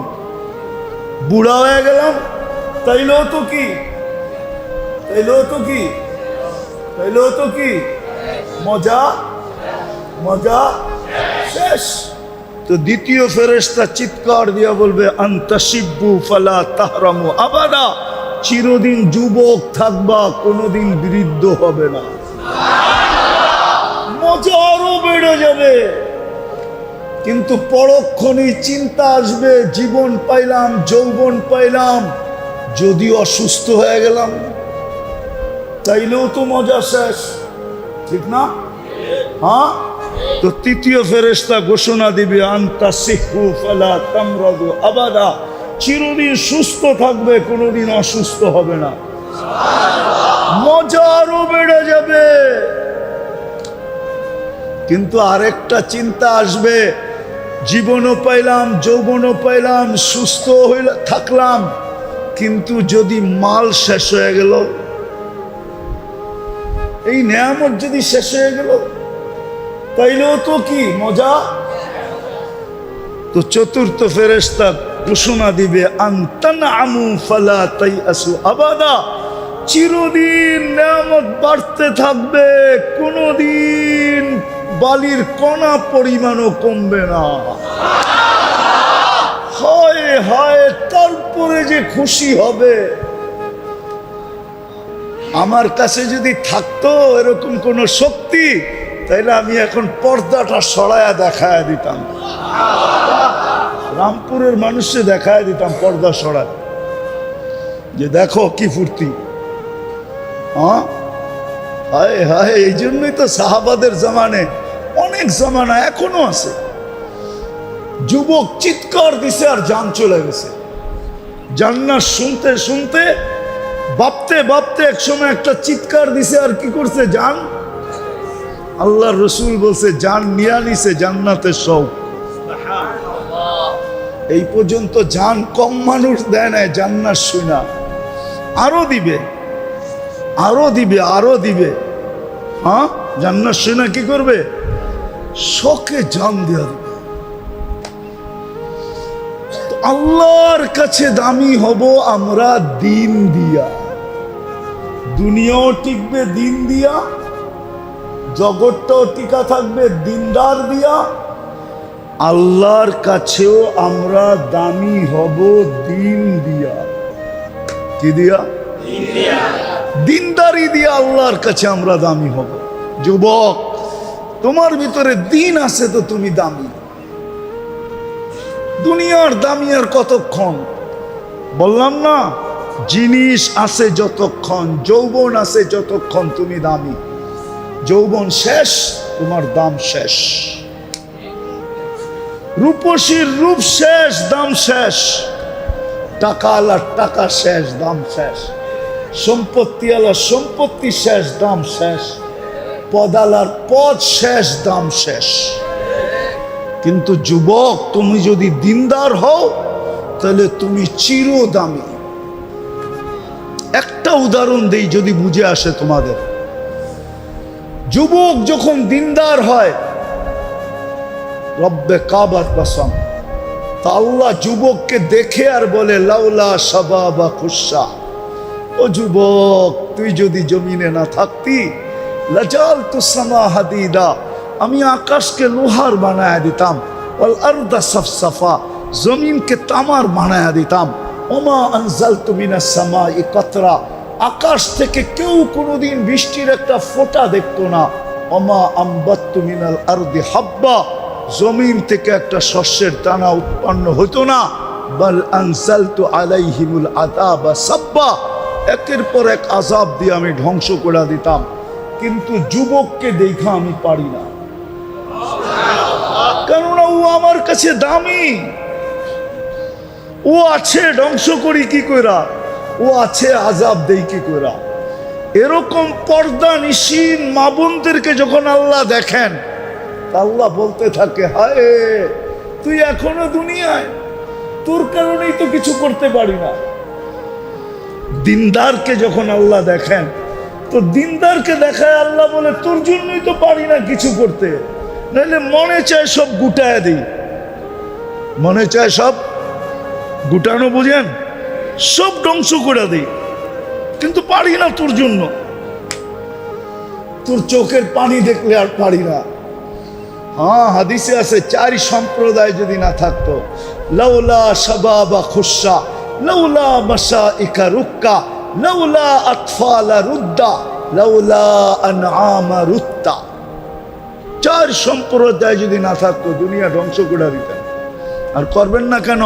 বুড়া হয়ে গেলাম তাইলেও তো কি, তাইলেও তো কি, তাইলেও তো কি মজা, মজা শেষ। তো দ্বিতীয় ফেরেশতা চিৎকার দিয়া বলবে, আনতাশিব্বু ফালা তাহরামু আবাদা, চিরদিন যুবক থাকবা, কোনোদিন বৃদ্ধ হবে না। মজা আরো বেড়ে যাবে, কিন্তু পরক্ষণেই চিন্তা আসবে, জীবন পাইলাম, যৌবন পাইলাম, যদি অসুস্থ হয়ে গেলাম তাইলেও তো মজা শেষ, ঠিক না? হ্যাঁ, তো তৃতীয় ফেরেশতা ঘোষণা দিবে, আনতাসিহু ফালা তামরাদু আবাদা, চিরদিন সুস্থ থাকবে, কোনোদিন অসুস্থ হবে না। মজা আরো বেড়ে যাবে, কিন্তু আরেকটা চিন্তা আসবে, জীবনও পাইলাম, যৌবনও পাইলাম, সুস্থ হইলে থাকলাম, কিন্তু যদি মাল শেষ হয়ে গেল, এই নেয়ামত যদি শেষ হয়ে গেল তাইলেও তো কি মজা। তো চতুর্থ ফেরেশতা ঘোষণা দিবে, আনতানআমু ফালা তাইআসু আবাদা, চিরদিন নেয়ামত বাড়তে থাকবে, কোনদিন বালির কণা পরিমাণও কমবে না। হয় হায় হায়, তারপরে যে খুশি হবে। আমার কাছে যদি থাকতো এরকম কোন শক্তি, তাইলে আমি এখন পর্দাটা সরায়া দেখায় দিতাম, রামপুরের মানুষে দেখায় দিতাম পর্দা সরায়, যে দেখো কি ফুর্তি। হ্যাঁ, হায় হায়, এই জন্যই তো সাহাবাদের জামানে, অনেক জামানা এখনো আছে, যুবক চিৎকার দিছে আর জান চলে গেছে। জান্নাত শুনতে শুনতে ভাবতে ভাবতে একসময় একটা চিৎকার দিছে আর কি করছে, জান। আল্লাহর রসুল বলছে জান নিয়া নিছে জান্নাতের শৌক। এই পর্যন্ত জান কম মানুষ দেয় না জান্নাত শুনা, আরো দিবে, আরো দিবে, আরো দিবে। হ্যাঁ, জান্নাত শুনা কি করবে, শখে জান দেওয়া দিবে। আল্লাহর কাছে দামি হব আমরা দিন দিয়া, দুনিয়াও টিকবে দিন দিয়া, জগৎটাও টিকা থাকবে দিনদার দিয়া, আল্লাহর কাছেও আমরা দামি হব দিন দিয়া। কি দিয়া? দিনদারি দিয়া আল্লাহর কাছে আমরা দামি হব। যুবক, তোমার ভিতরে দিন আছে তো তুমি দামি। দুনিয়ার দামি আর কতক্ষণ? বললাম না, জিনিস আছে যতক্ষণ, যৌবন আছে যতক্ষণ তুমি দামি। যৌবন শেষ, তোমার দাম শেষ। রূপসীর রূপ শেষ, দাম শেষ। টাকা আলার টাকা শেষ, দাম শেষ। সম্পত্তি আলার সম্পত্তি শেষ, দাম শেষ। পদ আলার পদ শেষ, দাম শেষ। কিন্তু যুবক, তুমি যদি দিনদার হও তাহলে তুমি চিরদামি। একটা উদাহরণ দেই যদি বুঝে আসে তোমাদের। যুবক যখন দিনদার হয়, রব্বে কাবার কসম, তা আল্লাহ যুবককে দেখে আর বলে লাউলা শাবাবা খুশা, ও যুবক তুই যদি জমিনে না থাকতি, লাজালতু সামা হাদিদা, আমি আকাশকে লোহার বানায়া দিতাম, ওয়াল আরদা সাফসাফা, জমিনকে তামার বানায়া দিতাম, ওমা আনজালতু মিনাস সামাই কাতরা, আকাশ থেকে কেউ কোনোদিন বৃষ্টির একটা ফোঁটা দেখতো না, ওমা আম্বাত্তু মিনাল আরদি হাব্বা, জমিন থেকে একটা শস্যের দানা উৎপন্ন হতো না, বাল আনজালতু আলাইহিমুল আযাবা সাব্বা, একের পর এক আযাব দিয়ে আমি ধ্বংস করে দিতাম। কিন্তু যুবককে দেখা আমি পারি না, কেননা ও আমার কাছে দামি। ও আছে ধ্বংস করি কি কইরা, ও আছে আযাব দেই কি কইরা। এরকম পর্দা নিশীন মা বোনদেরকে যখন আল্লাহ দেখেন, আল্লাহ বলতে থাকে হায় তুই এখনো দুনিয়ায়, তোর কারণেই তো কিছু করতে পারি না। দিনদারকে যখন আল্লাহ দেখেন, তো দিনদারকে দেখায় আল্লাহ বলে তোর জন্যই তো পারি না কিছু করতে, নাহলে মনে চায় সব গুটায় দিই, মনে চায় সব গুটানো, বুঝেন, সব ধ্বংস করে দিই, কিন্তু পারি না তোর জন্য। তোর চোখের পানি দেখলে আর পারি না। হ্যাঁ, হাদিসে আছে চার সম্প্রদায় যদি না থাকতো, লাউলা শাবাবা খুশা, লাউলা মাশাইকা রুক্কা, লাউলা আতফালা রুদ্দা, লাউলা আনআমা রুত্তা। চার সম্প্রদায় যদি না থাকতো, দুনিয়া ধ্বংস করে দিতেন। আর করবেন না কেন?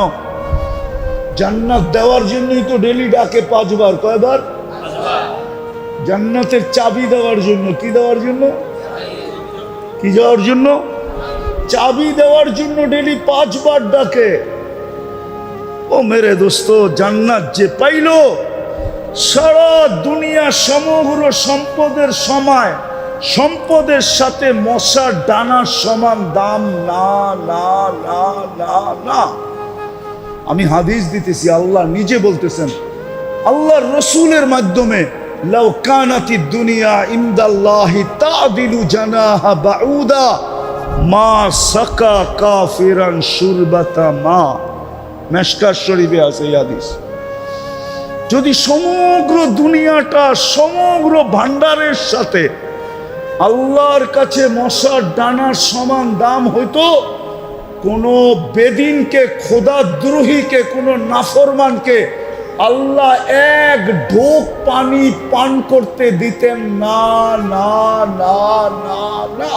জান্নাত দেওয়ার জন্যই তো ডেলি ডাকে 5 বার। কয়বার? জান্নাতের চাবি দেওয়ার জন্য। কি দেওয়ার জন্য? কি যাওয়ার জন্য? চাবি দেওয়ার জন্য ডেলি 5 বার ডাকে। ও মেরে দোস্ত, জান্নাত যে পাইল, সারা দুনিয়া সমগ্র সম্পদের সময়, সম্পদের সাথে মশার ডানার সমান দাম না, না, না, না, না। আমি হাদিস দিতেছি, আল্লাহ নিজে বলতেছেন, আল্লাহর রসুলের মাধ্যমে, লাউ কানাতিদ দুনিয়া ইনদাল্লাহি তাদিলু জানাহা বাউদা মা সাকা কাফিরান শুরবাতা মা। মেশকাত শরীফে আছে এই হাদিস। যদি সমগ্র দুনিয়াটা সমগ্র ভান্ডারের সাথে আল্লাহর কাছে মশার ডানার সমান দাম হইতো, কোনো বেদিনকে, খোদাদ্রোহীকে, কোনো নাফরমানকে আল্লাহ এক ঢোক পানি পান করতে দিতেন না, না, না, না, না।